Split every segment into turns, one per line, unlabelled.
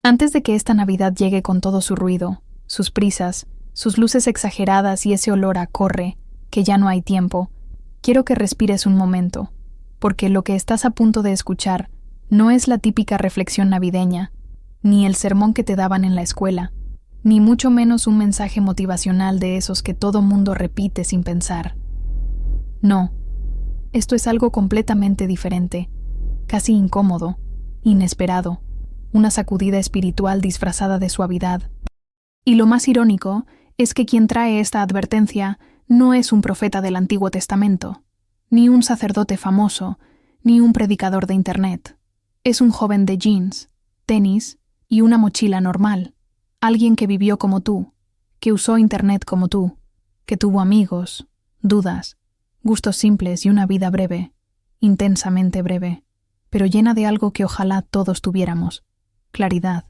Antes de que esta Navidad llegue con todo su ruido, sus prisas, sus luces exageradas y ese olor a corre, que ya no hay tiempo, quiero que respires un momento, porque lo que estás a punto de escuchar no es la típica reflexión navideña, ni el sermón que te daban en la escuela, ni mucho menos un mensaje motivacional de esos que todo mundo repite sin pensar. No, esto es algo completamente diferente, casi incómodo, inesperado, una sacudida espiritual disfrazada de suavidad. Y lo más irónico es que quien trae esta advertencia no es un profeta del Antiguo Testamento, ni un sacerdote famoso, ni un predicador de Internet. Es un joven de jeans, tenis y una mochila normal. Alguien que vivió como tú, que usó Internet como tú, que tuvo amigos, dudas, gustos simples y una vida breve, intensamente breve, pero llena de algo que ojalá todos tuviéramos: claridad.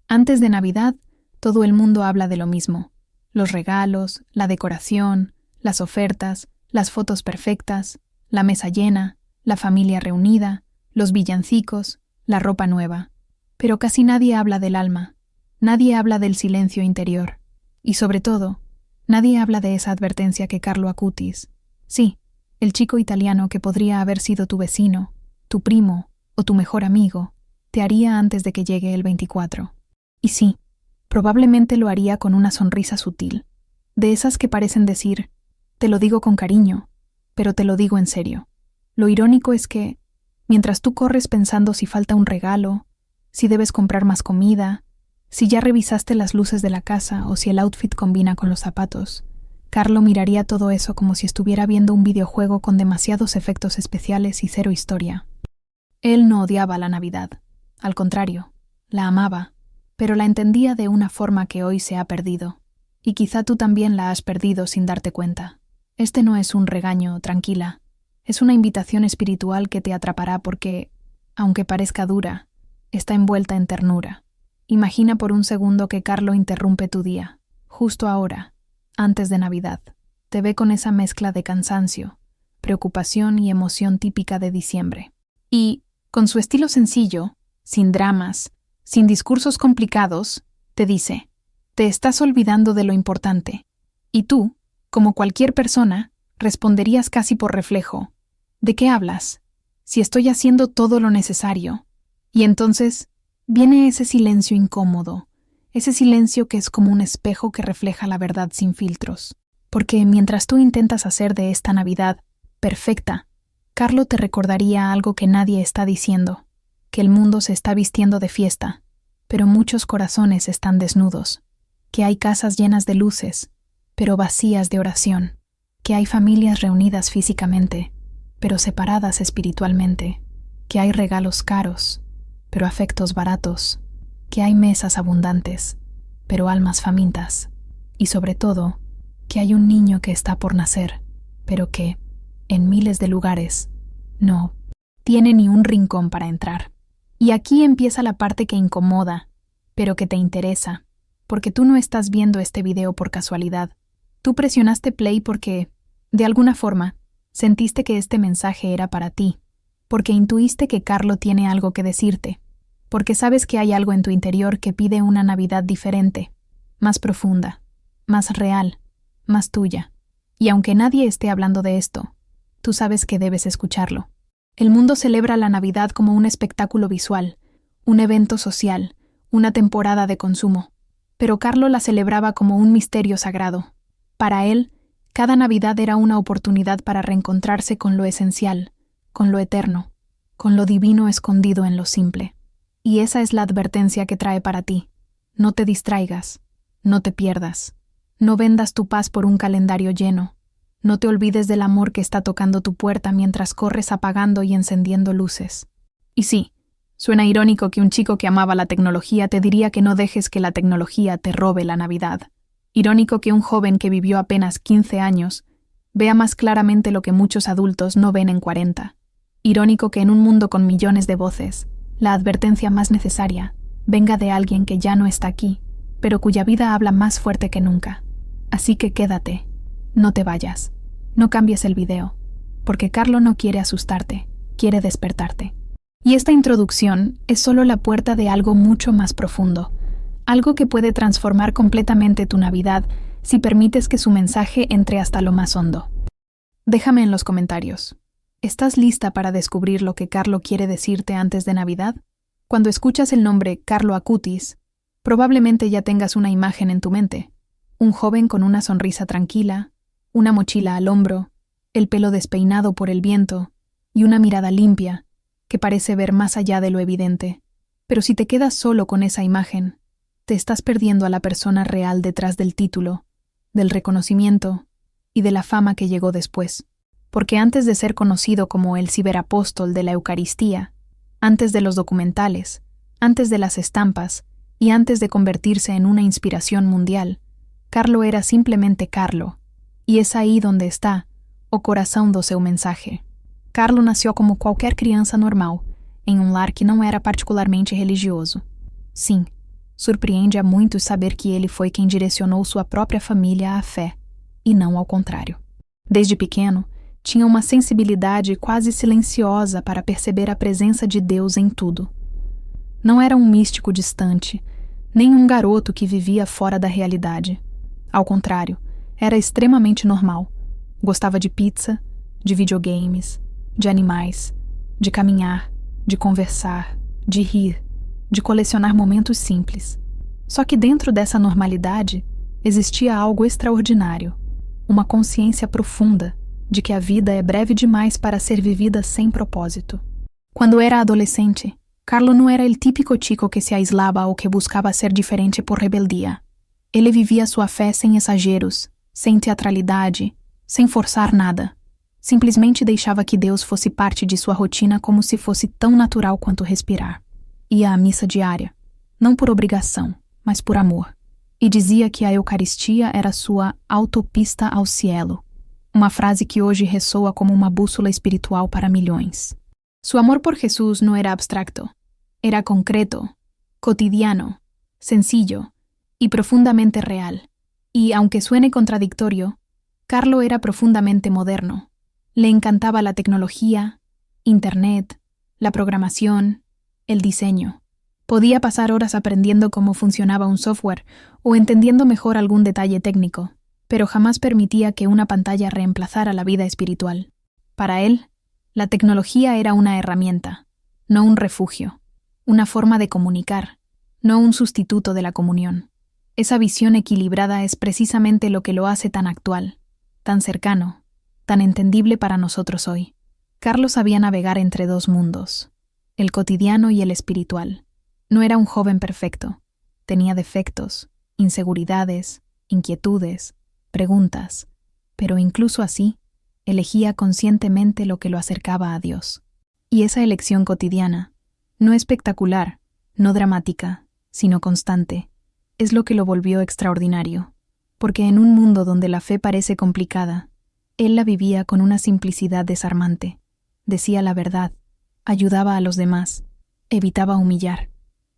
Antes de Navidad, todo el mundo habla de lo mismo: los regalos, la decoración, las ofertas, las fotos perfectas, la mesa llena, la familia reunida, los villancicos, la ropa nueva. Pero casi nadie habla del alma, nadie habla del silencio interior. Y sobre todo, nadie habla de esa advertencia que Carlo Acutis, sí, el chico italiano que podría haber sido tu vecino, tu primo o tu mejor amigo, te haría antes de que llegue el 24. Y sí, probablemente lo haría con una sonrisa sutil, de esas que parecen decir: te lo digo con cariño, pero te lo digo en serio. Lo irónico es que, mientras tú corres pensando si falta un regalo, si debes comprar más comida, si ya revisaste las luces de la casa o si el outfit combina con los zapatos, Carlo miraría todo eso como si estuviera viendo un videojuego con demasiados efectos especiales y cero historia. Él no odiaba la Navidad. Al contrario, la amaba, pero la entendía de una forma que hoy se ha perdido. Y quizá tú también la has perdido sin darte cuenta. Este no es un regaño, tranquila. Es una invitación espiritual que te atrapará porque, aunque parezca dura, está envuelta en ternura. Imagina por un segundo que Carlo interrumpe tu día, justo ahora, antes de Navidad. Te ve con esa mezcla de cansancio, preocupación y emoción típica de diciembre. Y, con su estilo sencillo, sin dramas, sin discursos complicados, te dice: te estás olvidando de lo importante. Y tú, como cualquier persona, responderías casi por reflejo: ¿de qué hablas? Si estoy haciendo todo lo necesario. Y entonces viene ese silencio incómodo, ese silencio que es como un espejo que refleja la verdad sin filtros. Porque mientras tú intentas hacer de esta Navidad perfecta, Carlo te recordaría algo que nadie está diciendo: que el mundo se está vistiendo de fiesta, pero muchos corazones están desnudos, que hay casas llenas de luces, pero vacías de oración, que hay familias reunidas físicamente, pero separadas espiritualmente, que hay regalos caros, pero afectos baratos, que hay mesas abundantes, pero almas famintas, y sobre todo, que hay un niño que está por nacer, pero que, en miles de lugares, no tiene ni un rincón para entrar. Y aquí empieza la parte que incomoda, pero que te interesa, porque tú no estás viendo este video por casualidad. Tú presionaste play porque, de alguna forma, sentiste que este mensaje era para ti, porque intuiste que Carlo tiene algo que decirte, porque sabes que hay algo en tu interior que pide una Navidad diferente, más profunda, más real, más tuya. Y aunque nadie esté hablando de esto, tú sabes que debes escucharlo. El mundo celebra la Navidad como un espectáculo visual, un evento social, una temporada de consumo. Pero Carlo la celebraba como un misterio sagrado. Para él, cada Navidad era una oportunidad para reencontrarse con lo esencial, con lo eterno, con lo divino escondido en lo simple. Y esa es la advertencia que trae para ti. No te distraigas, no te pierdas, no vendas tu paz por un calendario lleno. No te olvides del amor que está tocando tu puerta mientras corres apagando y encendiendo luces. Y sí, suena irónico que un chico que amaba la tecnología te diría que no dejes que la tecnología te robe la Navidad. Irónico que un joven que vivió apenas 15 años vea más claramente lo que muchos adultos no ven en 40. Irónico que en un mundo con millones de voces, la advertencia más necesaria venga de alguien que ya no está aquí, pero cuya vida habla más fuerte que nunca. Así que quédate. No te vayas, no cambies el video, porque Carlo no quiere asustarte, quiere despertarte. Y esta introducción es solo la puerta de algo mucho más profundo, algo que puede transformar completamente tu Navidad si permites que su mensaje entre hasta lo más hondo. Déjame en los comentarios. ¿Estás lista para descubrir lo que Carlo quiere decirte antes de Navidad? Cuando escuchas el nombre Carlo Acutis, probablemente ya tengas una imagen en tu mente. Un joven con una sonrisa tranquila, una mochila al hombro, el pelo despeinado por el viento y una mirada limpia que parece ver más allá de lo evidente. Pero si te quedas solo con esa imagen, te estás perdiendo a la persona real detrás del título, del reconocimiento y de la fama que llegó después. Porque antes de ser conocido como el ciberapóstol de la Eucaristía, antes de los documentales, antes de las estampas y antes de convertirse en una inspiración mundial, Carlo era simplemente Carlo, y es aí donde está o coração do seu mensaje. Carlo nasceu como qualquer criança normal, em um lar que não era particularmente religioso. Sim, surpreende a muitos saber que ele foi quem direcionou sua própria família à fé, e não ao contrário. Desde pequeno, tinha uma sensibilidade quase silenciosa para perceber a presença de Deus em tudo. Não era um místico distante, nem um garoto que vivia fora da realidade. Ao contrário, era extremamente normal. Gostava de pizza, de videogames, de animais, de caminhar, de conversar, de rir, de colecionar momentos simples. Só que dentro dessa normalidade existia algo extraordinário, uma consciência profunda de que a vida é breve demais para ser vivida sem propósito. Quando era adolescente, Carlo não era o típico chico que se aislava ou que buscava ser diferente por rebeldia. Ele vivia sua fé sem exageros, sem teatralidade, sem forçar nada. Simplesmente deixava que Deus fosse parte de sua rotina como se fosse tão natural quanto respirar. Ia à missa diária, não por obrigação, mas por amor. E dizia que a Eucaristia era sua autopista ao cielo. Uma frase que hoje ressoa como uma bússola espiritual para milhões. Su amor por Jesús no era abstracto, era concreto, cotidiano, sencillo y profundamente real. Y, aunque suene contradictorio, Carlo era profundamente moderno. Le encantaba la tecnología, Internet, la programación, el diseño. Podía pasar horas aprendiendo cómo funcionaba un software o entendiendo mejor algún detalle técnico, pero jamás permitía que una pantalla reemplazara la vida espiritual. Para él, la tecnología era una herramienta, no un refugio, una forma de comunicar, no un sustituto de la comunión. Esa visión equilibrada es precisamente lo que lo hace tan actual, tan cercano, tan entendible para nosotros hoy. Carlo sabía navegar entre dos mundos, el cotidiano y el espiritual. No era un joven perfecto, tenía defectos, inseguridades, inquietudes, preguntas, pero incluso así, elegía conscientemente lo que lo acercaba a Dios. Y esa elección cotidiana, no espectacular, no dramática, sino constante, es lo que lo volvió extraordinario, porque en un mundo donde la fe parece complicada, él la vivía con una simplicidad desarmante, decía la verdad, ayudaba a los demás, evitaba humillar,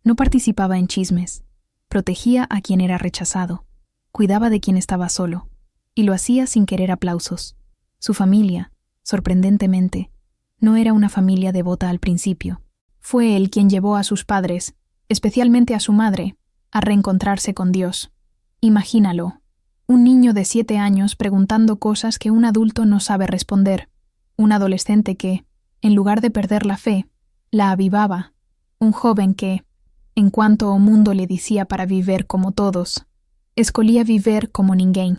no participaba en chismes, protegía a quien era rechazado, cuidaba de quien estaba solo, y lo hacía sin querer aplausos. Su familia, sorprendentemente, no era una familia devota al principio. Fue él quien llevó a sus padres, especialmente a su madre, a reencontrarse con Dios. Imagínalo, un niño de 7 años preguntando cosas que un adulto no sabe responder, un adolescente que, en lugar de perder la fe, la avivaba, un joven que, en cuanto o mundo le decía para viver como todos, escolía viver como ninguém,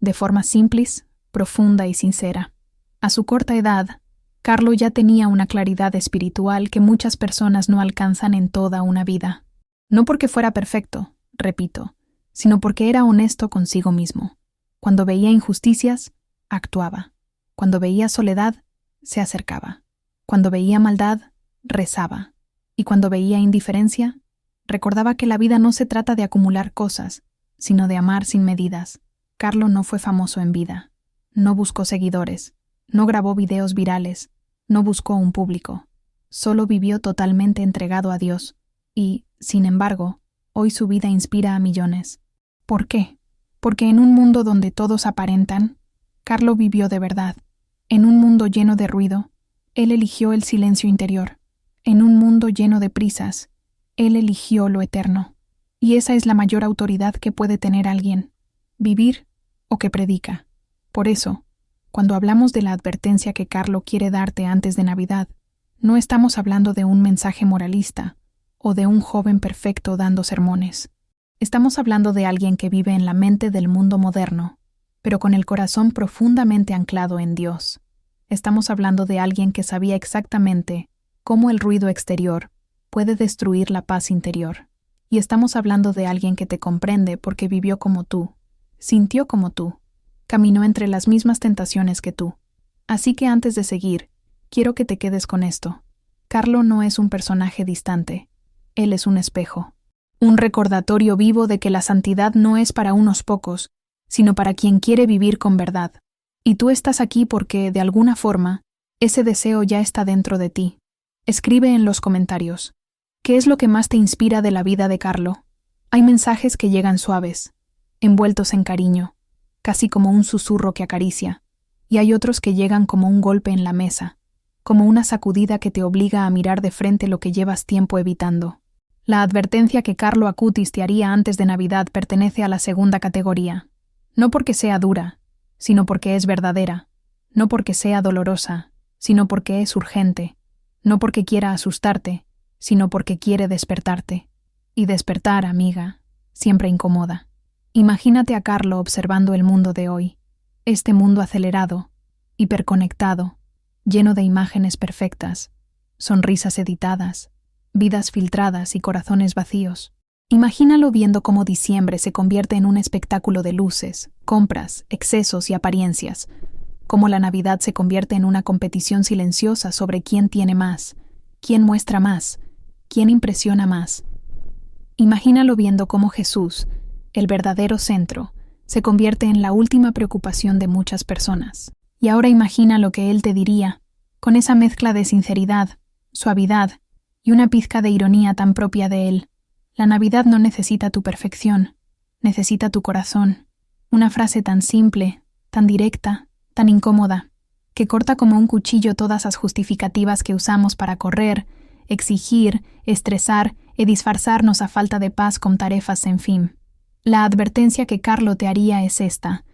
de forma simples, profunda y sincera. A su corta edad, Carlo ya tenía una claridad espiritual que muchas personas no alcanzan en toda una vida. No porque fuera perfecto, repito, sino porque era honesto consigo mismo. Cuando veía injusticias, actuaba. Cuando veía soledad, se acercaba. Cuando veía maldad, rezaba. Y cuando veía indiferencia, recordaba que la vida no se trata de acumular cosas, sino de amar sin medidas. Carlo no fue famoso en vida. No buscó seguidores. No grabó videos virales. No buscó un público. Solo vivió totalmente entregado a Dios. Y, sin embargo, hoy su vida inspira a millones. ¿Por qué? Porque en un mundo donde todos aparentan, Carlo vivió de verdad. En un mundo lleno de ruido, él eligió el silencio interior, En un mundo lleno de prisas, Él eligió lo eterno. Y esa es la mayor autoridad que puede tener alguien, vivir o que predica. Por eso, cuando hablamos de la advertencia que Carlo quiere darte antes de Navidad, no estamos hablando de un mensaje moralista o de un joven perfecto dando sermones. Estamos hablando de alguien que vive en la mente del mundo moderno, pero con el corazón profundamente anclado en Dios. Estamos hablando de alguien que sabía exactamente cómo el ruido exterior puede destruir la paz interior. Y estamos hablando de alguien que te comprende porque vivió como tú, sintió como tú, caminó entre las mismas tentaciones que tú. Así que antes de seguir, quiero que te quedes con esto. Carlo no es un personaje distante. Él es un espejo. Un recordatorio vivo de que la santidad no es para unos pocos, sino para quien quiere vivir con verdad. Y tú estás aquí porque, de alguna forma, ese deseo ya está dentro de ti. Escribe en los comentarios. ¿Qué es lo que más te inspira de la vida de Carlo? Hay mensajes que llegan suaves, envueltos en cariño, casi como un susurro que acaricia, y hay otros que llegan como un golpe en la mesa, como una sacudida que te obliga a mirar de frente lo que llevas tiempo evitando. La advertencia que Carlo Acutis te haría antes de Navidad pertenece a la segunda categoría, no porque sea dura, sino porque es verdadera, no porque sea dolorosa, sino porque es urgente, no porque quiera asustarte, sino porque quiere despertarte. Y despertar, amiga, siempre incomoda. Imagínate a Carlo observando el mundo de hoy, este mundo acelerado, hiperconectado, lleno de imágenes perfectas, sonrisas editadas, vidas filtradas y corazones vacíos. Imagínalo viendo cómo diciembre se convierte en un espectáculo de luces, compras, excesos y apariencias, cómo la Navidad se convierte en una competición silenciosa sobre quién tiene más, quién muestra más, quién impresiona más. Imagínalo viendo cómo Jesús, el verdadero centro, se convierte en la última preocupación de muchas personas. Y ahora imagina lo que Él te diría, con esa mezcla de sinceridad, suavidad y una pizca de ironía tan propia de Él. La Navidad no necesita tu perfección, necesita tu corazón. Una frase tan simple, tan directa, tan incómoda, que corta como un cuchillo todas las justificativas que usamos para correr, exigir, estresar y disfrazarnos a falta de paz con tarefas sin fin. La advertencia que Carlo te haría es esta: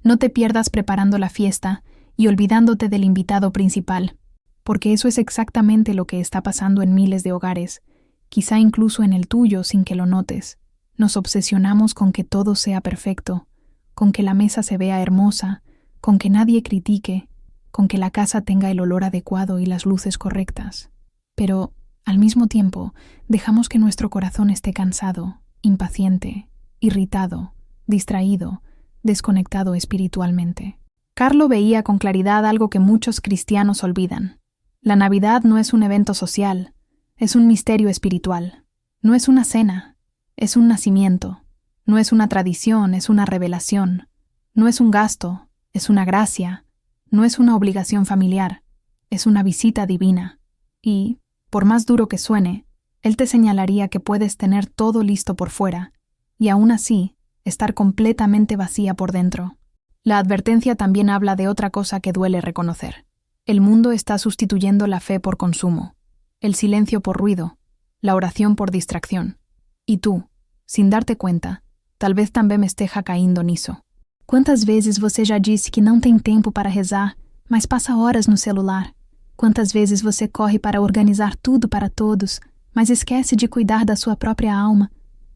no te pierdas preparando la fiesta y olvidándote del invitado principal, porque eso es exactamente lo que está pasando en miles de hogares, quizá incluso en el tuyo sin que lo notes. Nos obsesionamos con que todo sea perfecto, con que la mesa se vea hermosa, con que nadie critique, con que la casa tenga el olor adecuado y las luces correctas. Pero, al mismo tiempo, dejamos que nuestro corazón esté cansado, impaciente, irritado, distraído, desconectado espiritualmente. Carlo veía con claridad algo que muchos cristianos olvidan. La Navidad no es un evento social, es un misterio espiritual. No es una cena, es un nacimiento. No es una tradición, es una revelación. No es un gasto, es una gracia. No es una obligación familiar, es una visita divina. Y, por más duro que suene, Él te señalaría que puedes tener todo listo por fuera, y aún así, estar completamente vacía por dentro. La advertencia también habla de otra cosa que duele reconocer. El mundo está sustituyendo la fe por consumo, el silencio por ruido, la oración por distracción. E tu, sem dar-te conta, talvez também esteja caindo nisso. Quantas vezes você já disse que não tem tempo para rezar, mas passa horas no celular? Quantas vezes você corre para organizar tudo para todos, mas esquece de cuidar da sua própria alma?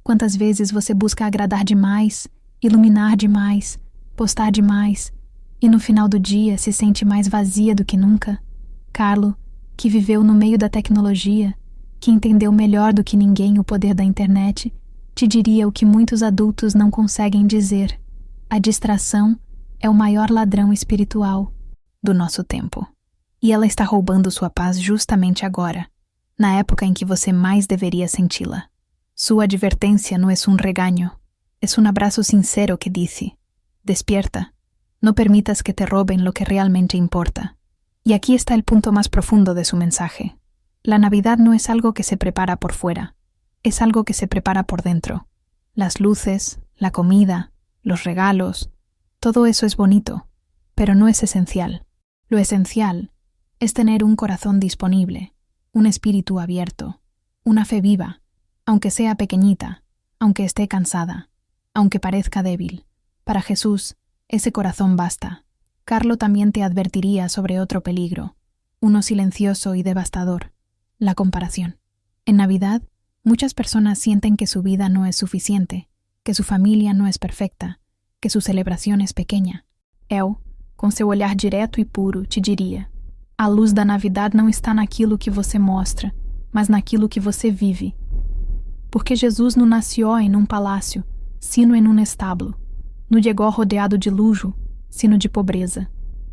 Quantas vezes você busca agradar demais, iluminar demais, postar demais, e no final do dia se sente mais vazia do que nunca? Carlo, que viveu no meio da tecnologia, que entendeu melhor do que ninguém o poder da internet, te diria o que muitos adultos não conseguem dizer: a distração é o maior ladrão espiritual do nosso tempo. E ela está roubando sua paz justamente agora, na época em que você mais deveria senti-la. Sua advertência não é um regaño, é um abraço sincero que dice: despierta, no permitas que te roben lo que realmente importa. Y aquí está el punto más profundo de su mensaje. La Navidad no es algo que se prepara por fuera, es algo que se prepara por dentro. Las luces, la comida, los regalos, todo eso es bonito, pero no es esencial. Lo esencial es tener un corazón disponible, un espíritu abierto, una fe viva, aunque sea pequeñita, aunque esté cansada, aunque parezca débil. Para Jesús, ese corazón basta. Carlo también te advertiría sobre otro peligro, uno silencioso y devastador: la comparación. En Navidad, muchas personas sienten que su vida no es suficiente, que su familia não é perfeita, que sua celebração é pequena. Eu, com seu olhar direto e puro, te diria: a luz da Navidade não está naquilo que você mostra, mas naquilo que você vive. Porque Jesus não nasceu em um palácio, sino em um estábulo. Não chegou rodeado de luxo, sino de pobreza.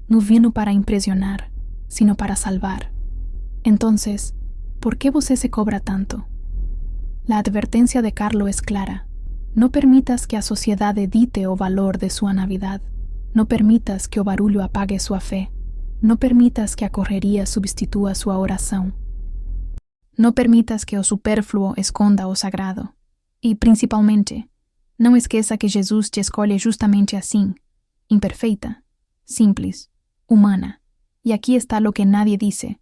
Não vino para impressionar, sino para salvar. Entonces, ¿por qué você se cobra tanto? La advertencia de Carlo es clara. No permitas que a sociedade dite o valor de sua Navidad. No permitas que o barulho apague sua fé. No permitas que a correria substitua sua oração. No permitas que o supérfluo esconda o sagrado. E, principalmente, não esqueça que Jesus te escolhe justamente assim, imperfeita, simples, humana. Y aquí está lo que nadie dice,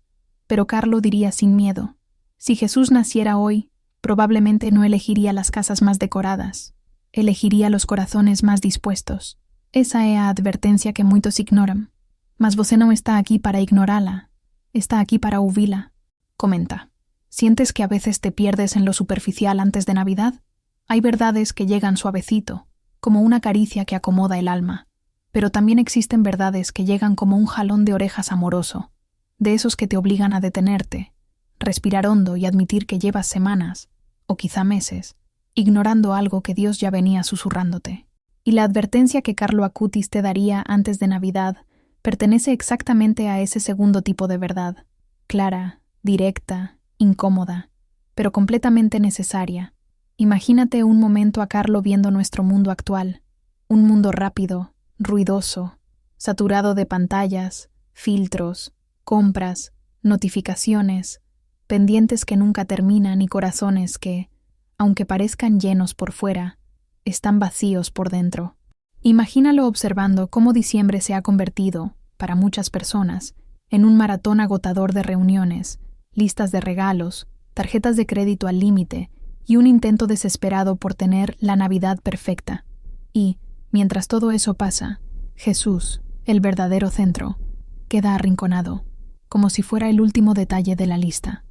pero Carlo diría sin miedo: si Jesús naciera hoy, probablemente no elegiría las casas más decoradas, elegiría los corazones más dispuestos. Esa é a advertencia que muitos ignoran. Mas você não está aquí para ignorarla, está aquí para ouvi-la. Comenta: ¿sientes que a veces te pierdes en lo superficial antes de Navidad? Hay verdades que llegan suavecito, como una caricia que acomoda el alma, pero también existen verdades que llegan como un jalón de orejas amoroso, de esos que te obligan a detenerte, respirar hondo y admitir que llevas semanas, o quizá meses, ignorando algo que Dios ya venía susurrándote. Y la advertencia que Carlo Acutis te daría antes de Navidad pertenece exactamente a ese segundo tipo de verdad, clara, directa, incómoda, pero completamente necesaria. Imagínate un momento a Carlo viendo nuestro mundo actual, un mundo rápido, ruidoso, saturado de pantallas, filtros, compras, notificaciones, pendientes que nunca terminan y corazones que, aunque parezcan llenos por fuera, están vacíos por dentro. Imagínalo observando cómo diciembre se ha convertido, para muchas personas, en un maratón agotador de reuniones, listas de regalos, tarjetas de crédito al límite y un intento desesperado por tener la Navidad perfecta. Y, mientras todo eso pasa, Jesús, el verdadero centro, queda arrinconado, como si fuera el último detalle de la lista.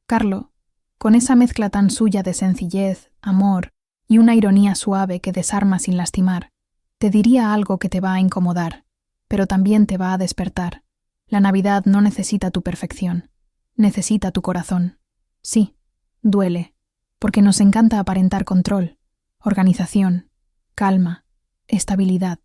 Carlo, con esa mezcla tan suya de sencillez, amor y una ironía suave que desarma sin lastimar, te diría algo que te va a incomodar, pero también te va a despertar. La Navidad no necesita tu perfección, necesita tu corazón. Sí, duele, porque nos encanta aparentar control, organización, calma, estabilidad,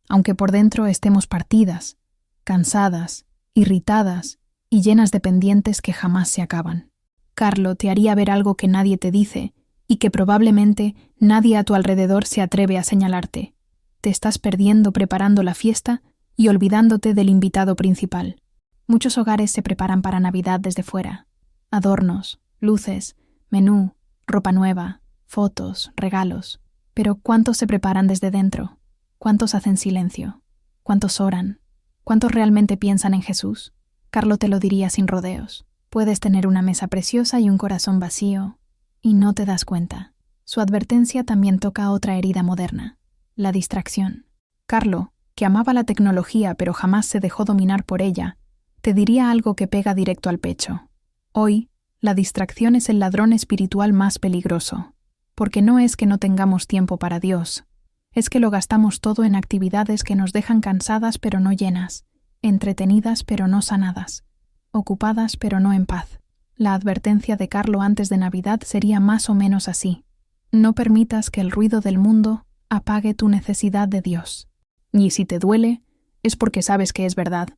aunque por dentro estemos partidas, cansadas, irritadas y llenas de pendientes que jamás se acaban. Carlo te haría ver algo que nadie te dice y que probablemente nadie a tu alrededor se atreve a señalarte. Te estás perdiendo preparando la fiesta y olvidándote del invitado principal. Muchos hogares se preparan para Navidad desde fuera. Adornos, luces, menú, ropa nueva, fotos, regalos. Pero ¿cuántos se preparan desde dentro? ¿Cuántos hacen silencio? ¿Cuántos oran? ¿Cuántos realmente piensan en Jesús? Carlo te lo diría sin rodeos. Puedes tener una mesa preciosa y un corazón vacío, y no te das cuenta. Su advertencia también toca otra herida moderna, la distracción. Carlo, que amaba la tecnología pero jamás se dejó dominar por ella, te diría algo que pega directo al pecho. Hoy, la distracción es el ladrón espiritual más peligroso, porque no es que no tengamos tiempo para Dios, es que lo gastamos todo en actividades que nos dejan cansadas pero no llenas, entretenidas pero no sanadas, ocupadas pero no en paz. La advertencia de Carlo antes de Navidad sería más o menos así: no permitas que el ruido del mundo apague tu necesidad de Dios. Y si te duele, es porque sabes que es verdad.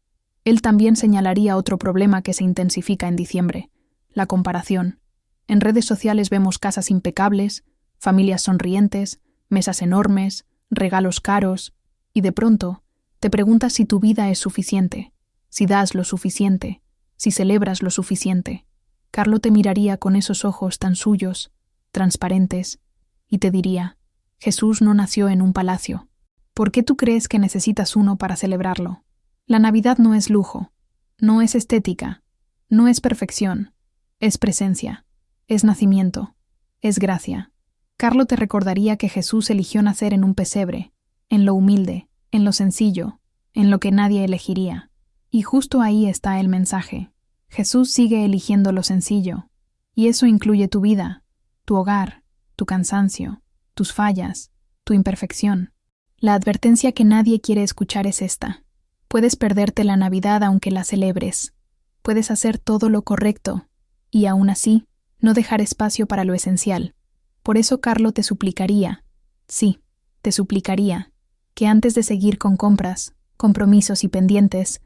Él también señalaría otro problema que se intensifica en diciembre: la comparación. En redes sociales vemos casas impecables, familias sonrientes, mesas enormes, regalos caros, y de pronto te preguntas si tu vida es suficiente, si das lo suficiente, si celebras lo suficiente. Carlo te miraría con esos ojos tan suyos, transparentes, y te diría: Jesús no nació en un palacio. ¿Por qué tú crees que necesitas uno para celebrarlo? La Navidad no es lujo, no es estética, no es perfección, Es presencia, es nacimiento, es gracia. Carlo te recordaría que Jesús eligió nacer en un pesebre, en lo humilde, en lo sencillo, en lo que nadie elegiría. Y justo ahí está el mensaje. Jesús sigue eligiendo lo sencillo, y eso incluye tu vida, tu hogar, tu cansancio, tus fallas, tu imperfección. La advertencia que nadie quiere escuchar es esta. Puedes perderte la Navidad aunque la celebres. Puedes hacer todo lo correcto, y aún así, no dejar espacio para lo esencial. Por eso Carlo te suplicaría, sí, te suplicaría, que antes de seguir con compras, compromisos y pendientes,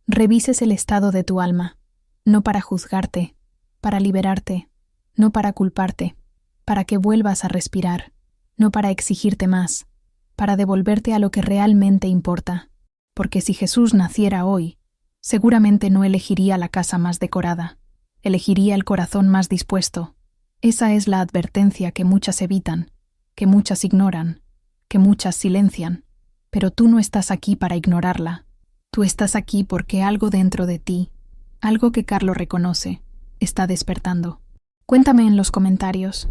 revises el estado de tu alma, no para juzgarte, para liberarte, no para culparte, para que vuelvas a respirar, no para exigirte más, para devolverte a lo que realmente importa. Porque si Jesús naciera hoy, seguramente no elegiría la casa más decorada, elegiría el corazón más dispuesto. Esa es la advertencia que muchas evitan, que muchas ignoran, que muchas silencian. Pero tú no estás aquí para ignorarla. Tú estás aquí porque algo dentro de ti, algo que Carlo reconoce, está despertando. Cuéntame en los comentarios,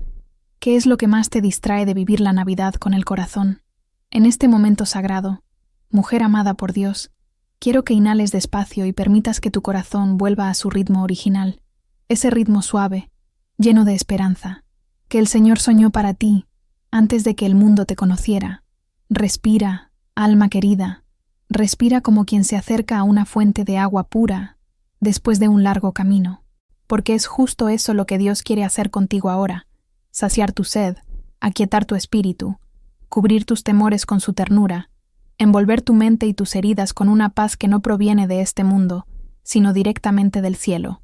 ¿qué es lo que más te distrae de vivir la Navidad con el corazón? En este momento sagrado, mujer amada por Dios, quiero que inhales despacio y permitas que tu corazón vuelva a su ritmo original, ese ritmo suave, lleno de esperanza, que el Señor soñó para ti antes de que el mundo te conociera. Respira, alma querida, respira como quien se acerca a una fuente de agua pura después de un largo camino, porque es justo eso lo que Dios quiere hacer contigo ahora, saciar tu sed, aquietar tu espíritu, cubrir tus temores con su ternura, envolver tu mente y tus heridas con una paz que no proviene de este mundo, sino directamente del cielo.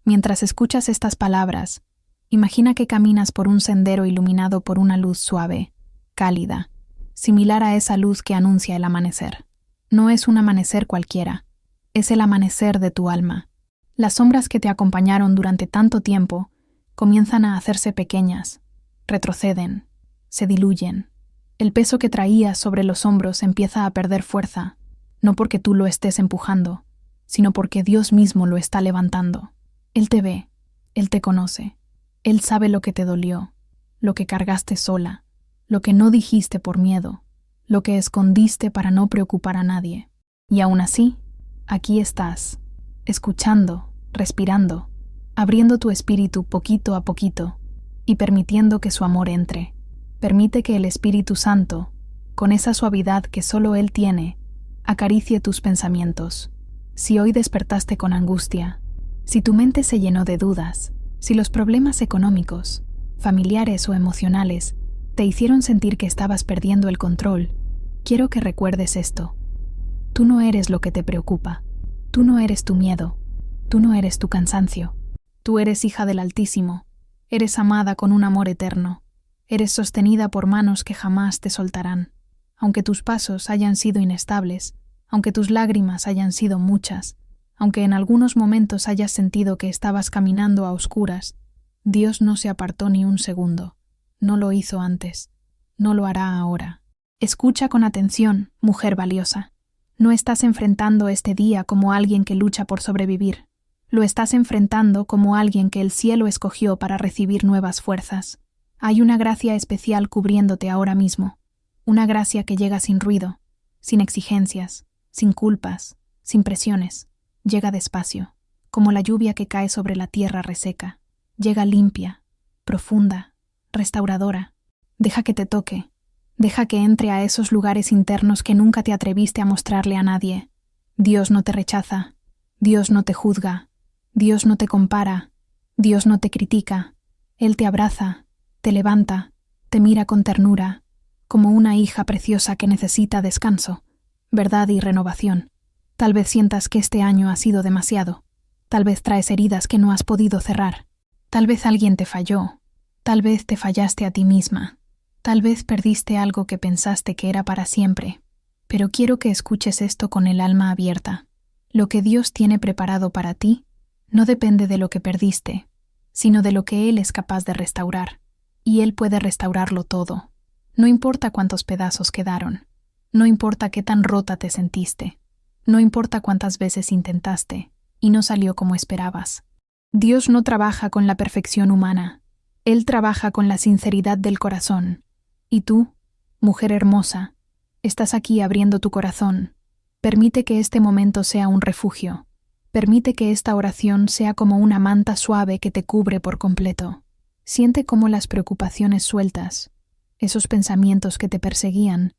Mientras escuchas estas palabras, imagina que caminas por un sendero iluminado por una luz suave, cálida, similar a esa luz que anuncia el amanecer. No es un amanecer cualquiera, es el amanecer de tu alma. Las sombras que te acompañaron durante tanto tiempo comienzan a hacerse pequeñas, retroceden, se diluyen. El peso que traías sobre los hombros empieza a perder fuerza, no porque tú lo estés empujando, sino porque Dios mismo lo está levantando. Él te ve, Él te conoce, Él sabe lo que te dolió, lo que cargaste sola, lo que no dijiste por miedo, lo que escondiste para no preocupar a nadie. Y aún así, aquí estás, escuchando, respirando, abriendo tu espíritu poquito a poquito y permitiendo que su amor entre. Permite que el Espíritu Santo, con esa suavidad que solo Él tiene, acaricie tus pensamientos. Si hoy despertaste con angustia, si tu mente se llenó de dudas, si los problemas económicos, familiares o emocionales te hicieron sentir que estabas perdiendo el control, quiero que recuerdes esto. Tú no eres lo que te preocupa, tú no eres tu miedo, tú no eres tu cansancio. Tú eres hija del Altísimo, eres amada con un amor eterno, eres sostenida por manos que jamás te soltarán. Aunque tus pasos hayan sido inestables, aunque tus lágrimas hayan sido muchas, aunque en algunos momentos hayas sentido que estabas caminando a oscuras, Dios no se apartó ni un segundo. No lo hizo antes, no lo hará ahora. Escucha con atención, mujer valiosa. No estás enfrentando este día como alguien que lucha por sobrevivir. Lo estás enfrentando como alguien que el cielo escogió para recibir nuevas fuerzas. Hay una gracia especial cubriéndote ahora mismo. Una gracia que llega sin ruido, sin exigencias, sin culpas, sin presiones. Llega despacio, como la lluvia que cae sobre la tierra reseca. Llega limpia, profunda, restauradora. Deja que te toque. Deja que entre a esos lugares internos que nunca te atreviste a mostrarle a nadie. Dios no te rechaza. Dios no te juzga. Dios no te compara. Dios no te critica. Él te abraza, te levanta, te mira con ternura, como una hija preciosa que necesita descanso, verdad y renovación. Tal vez sientas que este año ha sido demasiado. Tal vez traes heridas que no has podido cerrar. Tal vez alguien te falló. Tal vez te fallaste a ti misma. Tal vez perdiste algo que pensaste que era para siempre. Pero quiero que escuches esto con el alma abierta. Lo que Dios tiene preparado para ti no depende de lo que perdiste, sino de lo que Él es capaz de restaurar. Y Él puede restaurarlo todo. No importa cuántos pedazos quedaron. No importa qué tan rota te sentiste. No importa cuántas veces intentaste y no salió como esperabas. Dios no trabaja con la perfección humana. Él trabaja con la sinceridad del corazón. Y tú, mujer hermosa, estás aquí abriendo tu corazón. Permite que este momento sea un refugio. Permite que esta oración sea como una manta suave que te cubre por completo. Siente cómo las preocupaciones sueltas, esos pensamientos que te perseguían,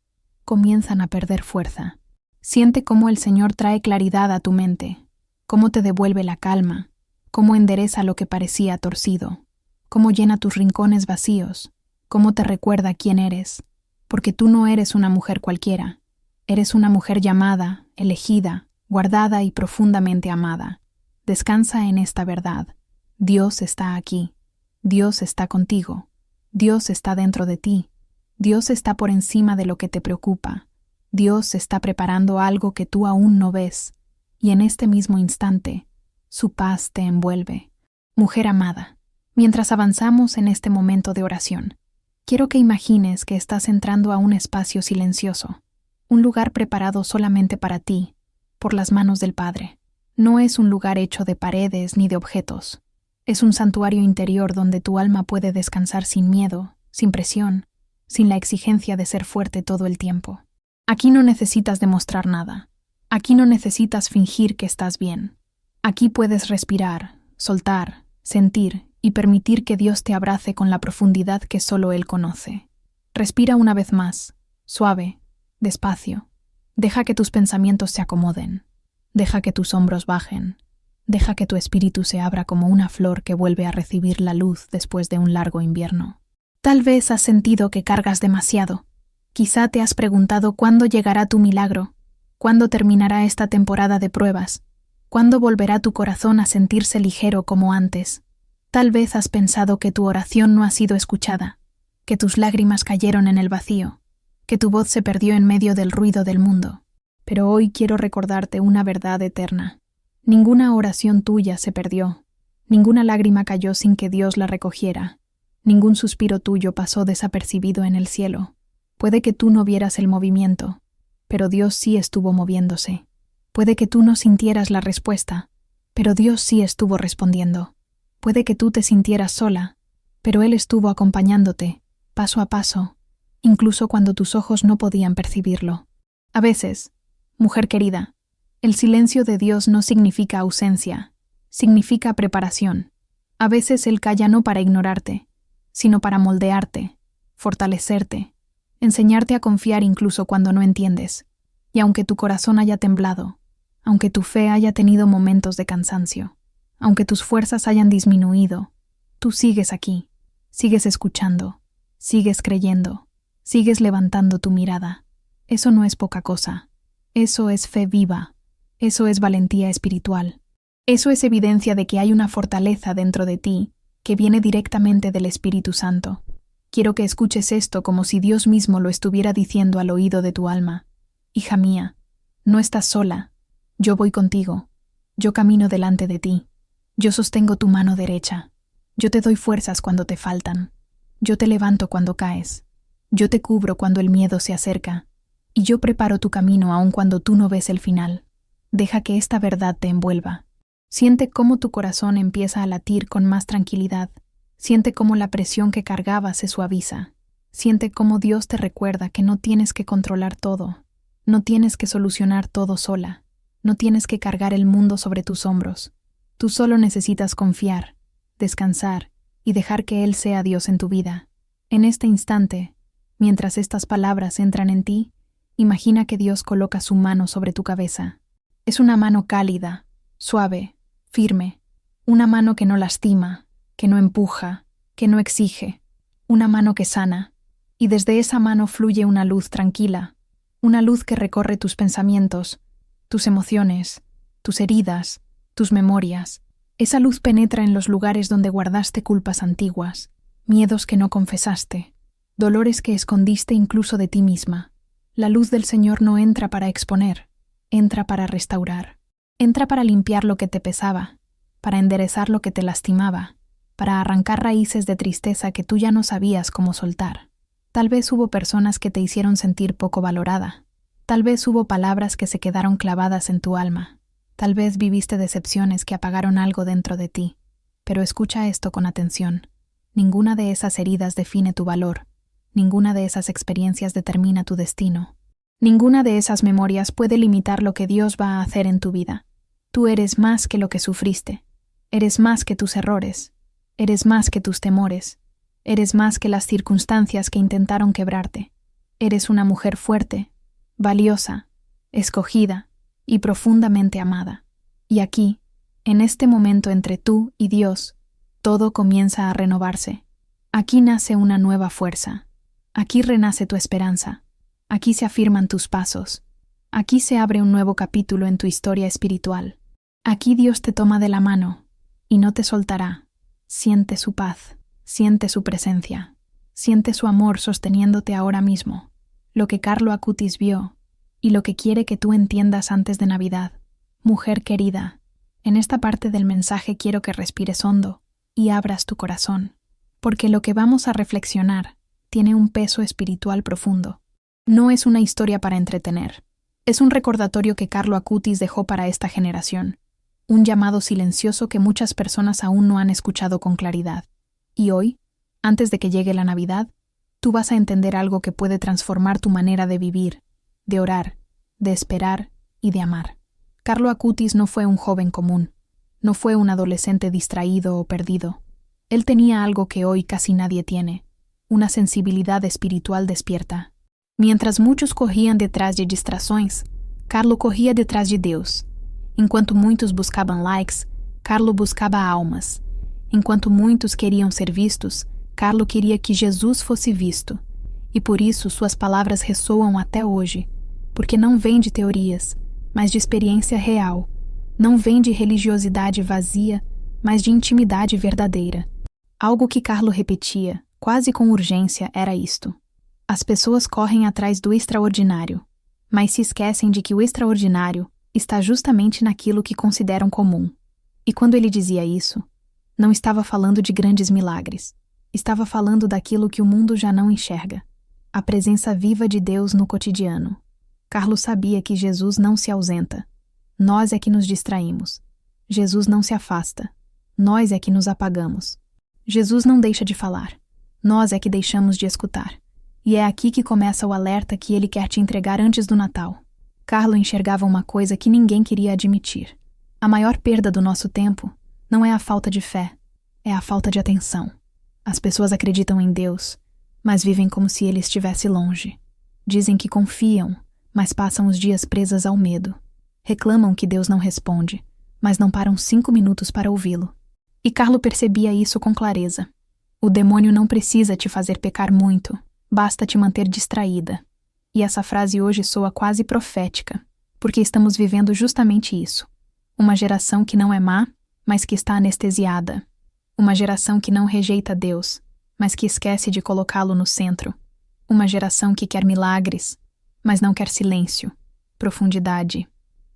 comienzan a perder fuerza. Siente cómo el Señor trae claridad a tu mente, cómo te devuelve la calma, cómo endereza lo que parecía torcido, cómo llena tus rincones vacíos, cómo te recuerda quién eres, porque tú no eres una mujer cualquiera, eres una mujer llamada, elegida, guardada y profundamente amada. Descansa en esta verdad. Dios está aquí. Dios está contigo. Dios está dentro de ti. Dios está por encima de lo que te preocupa. Dios está preparando algo que tú aún no ves, y en este mismo instante, su paz te envuelve. Mujer amada, mientras avanzamos en este momento de oración, quiero que imagines que estás entrando a un espacio silencioso, un lugar preparado solamente para ti, por las manos del Padre. No es un lugar hecho de paredes ni de objetos. Es un santuario interior donde tu alma puede descansar sin miedo, sin presión, sin la exigencia de ser fuerte todo el tiempo. Aquí no necesitas demostrar nada. Aquí no necesitas fingir que estás bien. Aquí puedes respirar, soltar, sentir y permitir que Dios te abrace con la profundidad que solo Él conoce. Respira una vez más, suave, despacio. Deja que tus pensamientos se acomoden. Deja que tus hombros bajen. Deja que tu espíritu se abra como una flor que vuelve a recibir la luz después de un largo invierno. Tal vez has sentido que cargas demasiado. Quizá te has preguntado cuándo llegará tu milagro, cuándo terminará esta temporada de pruebas, cuándo volverá tu corazón a sentirse ligero como antes. Tal vez has pensado que tu oración no ha sido escuchada, que tus lágrimas cayeron en el vacío, que tu voz se perdió en medio del ruido del mundo. Pero hoy quiero recordarte una verdad eterna. Ninguna oración tuya se perdió, ninguna lágrima cayó sin que Dios la recogiera, ningún suspiro tuyo pasó desapercibido en el cielo. Puede que tú no vieras el movimiento, pero Dios sí estuvo moviéndose. Puede que tú no sintieras la respuesta, pero Dios sí estuvo respondiendo. Puede que tú te sintieras sola, pero Él estuvo acompañándote, paso a paso, incluso cuando tus ojos no podían percibirlo. A veces, mujer querida, el silencio de Dios no significa ausencia, significa preparación. A veces Él calla no para ignorarte, sino para moldearte, fortalecerte, enseñarte a confiar incluso cuando no entiendes. Y aunque tu corazón haya temblado, aunque tu fe haya tenido momentos de cansancio, aunque tus fuerzas hayan disminuido, tú sigues aquí, sigues escuchando, sigues creyendo, sigues levantando tu mirada. Eso no es poca cosa. Eso es fe viva. Eso es valentía espiritual. Eso es evidencia de que hay una fortaleza dentro de ti que viene directamente del Espíritu Santo. Quiero que escuches esto como si Dios mismo lo estuviera diciendo al oído de tu alma. Hija mía, no estás sola. Yo voy contigo. Yo camino delante de ti. Yo sostengo tu mano derecha. Yo te doy fuerzas cuando te faltan. Yo te levanto cuando caes. Yo te cubro cuando el miedo se acerca. Y yo preparo tu camino aun cuando tú no ves el final. Deja que esta verdad te envuelva. Siente cómo tu corazón empieza a latir con más tranquilidad. Siente cómo la presión que cargaba se suaviza. Siente cómo Dios te recuerda que no tienes que controlar todo. No tienes que solucionar todo sola. No tienes que cargar el mundo sobre tus hombros. Tú solo necesitas confiar, descansar y dejar que Él sea Dios en tu vida. En este instante, mientras estas palabras entran en ti, imagina que Dios coloca su mano sobre tu cabeza. Es una mano cálida, suave, firme, una mano que no lastima, que no empuja, que no exige, una mano que sana, y desde esa mano fluye una luz tranquila, una luz que recorre tus pensamientos, tus emociones, tus heridas, tus memorias. Esa luz penetra en los lugares donde guardaste culpas antiguas, miedos que no confesaste, dolores que escondiste incluso de ti misma. La luz del Señor no entra para exponer, entra para restaurar. Entra para limpiar lo que te pesaba, para enderezar lo que te lastimaba, para arrancar raíces de tristeza que tú ya no sabías cómo soltar. Tal vez hubo personas que te hicieron sentir poco valorada. Tal vez hubo palabras que se quedaron clavadas en tu alma. Tal vez viviste decepciones que apagaron algo dentro de ti. Pero escucha esto con atención. Ninguna de esas heridas define tu valor. Ninguna de esas experiencias determina tu destino. Ninguna de esas memorias puede limitar lo que Dios va a hacer en tu vida. Tú eres más que lo que sufriste. Eres más que tus errores. Eres más que tus temores. Eres más que las circunstancias que intentaron quebrarte. Eres una mujer fuerte, valiosa, escogida y profundamente amada. Y aquí, en este momento entre tú y Dios, todo comienza a renovarse. Aquí nace una nueva fuerza. Aquí renace tu esperanza. Aquí se afirman tus pasos. Aquí se abre un nuevo capítulo en tu historia espiritual. Aquí Dios te toma de la mano y no te soltará. Siente su paz, siente su presencia, siente su amor sosteniéndote ahora mismo. Lo que Carlo Acutis vio y lo que quiere que tú entiendas antes de Navidad. Mujer querida, en esta parte del mensaje quiero que respires hondo y abras tu corazón, porque lo que vamos a reflexionar tiene un peso espiritual profundo. No es una historia para entretener. Es un recordatorio que Carlo Acutis dejó para esta generación. Un llamado silencioso que muchas personas aún no han escuchado con claridad. Y hoy, antes de que llegue la Navidad, tú vas a entender algo que puede transformar tu manera de vivir, de orar, de esperar y de amar. Carlo Acutis no fue un joven común. No fue un adolescente distraído o perdido. Él tenía algo que hoy casi nadie tiene, una sensibilidad espiritual despierta. Mientras muchos corriam detrás de distrações, Carlo corria detrás de Deus. Enquanto muitos buscavam likes, Carlo buscava almas. Enquanto muitos queriam ser vistos, Carlo queria que Jesus fosse visto. E por isso suas palavras ressoam até hoje, porque não vêm de teorias, mas de experiência real. Não vem de religiosidade vazia, mas de intimidade verdadeira. Algo que Carlo repetia, quase com urgência, era isto. As pessoas correm atrás do extraordinário, mas se esquecem de que o extraordinário está justamente naquilo que consideram comum. E quando ele dizia isso, não estava falando de grandes milagres. Estava falando daquilo que o mundo já não enxerga. A presença viva de Deus no cotidiano. Carlo sabia que Jesus não se ausenta. Nós é que nos distraímos. Jesus não se afasta. Nós é que nos apagamos. Jesus não deixa de falar. Nós é que deixamos de escutar. E é aqui que começa o alerta que ele quer te entregar antes do Natal. Carlo enxergava uma coisa que ninguém queria admitir. A maior perda do nosso tempo não é a falta de fé, é a falta de atenção. As pessoas acreditam em Deus, mas vivem como se ele estivesse longe. Dizem que confiam, mas passam os dias presas ao medo. Reclamam que Deus não responde, mas não param 5 minutos para ouvi-lo. E Carlo percebia isso com clareza. O demônio não precisa te fazer pecar muito, basta te manter distraída. E essa frase hoje soa quase profética, porque estamos vivendo justamente isso. Uma geração que não é má, mas que está anestesiada. Uma geração que não rejeita Deus, mas que esquece de colocá-lo no centro. Uma geração que quer milagres, mas não quer silêncio, profundidade,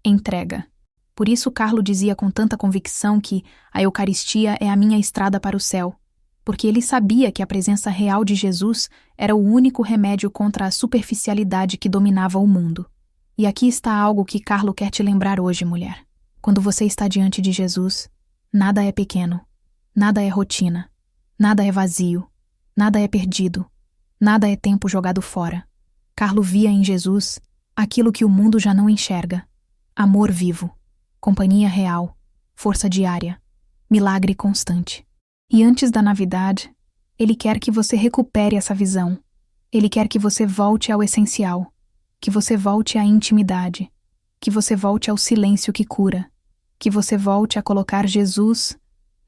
entrega. Por isso Carlo dizia com tanta convicção que a Eucaristia é a minha estrada para o céu, porque ele sabia que a presença real de Jesus era o único remédio contra a superficialidade que dominava o mundo. E aqui está algo que Carlo quer te lembrar hoje, mulher. Quando você está diante de Jesus, nada é pequeno, nada é rotina, nada é vazio, nada é perdido, nada é tempo jogado fora. Carlo via em Jesus aquilo que o mundo já não enxerga: amor vivo, companhia real, força diária, milagre constante. E antes da Navidade, ele quer que você recupere essa visão. Ele quer que você volte ao essencial, que você volte à intimidade, que você volte ao silêncio que cura, que você volte a colocar Jesus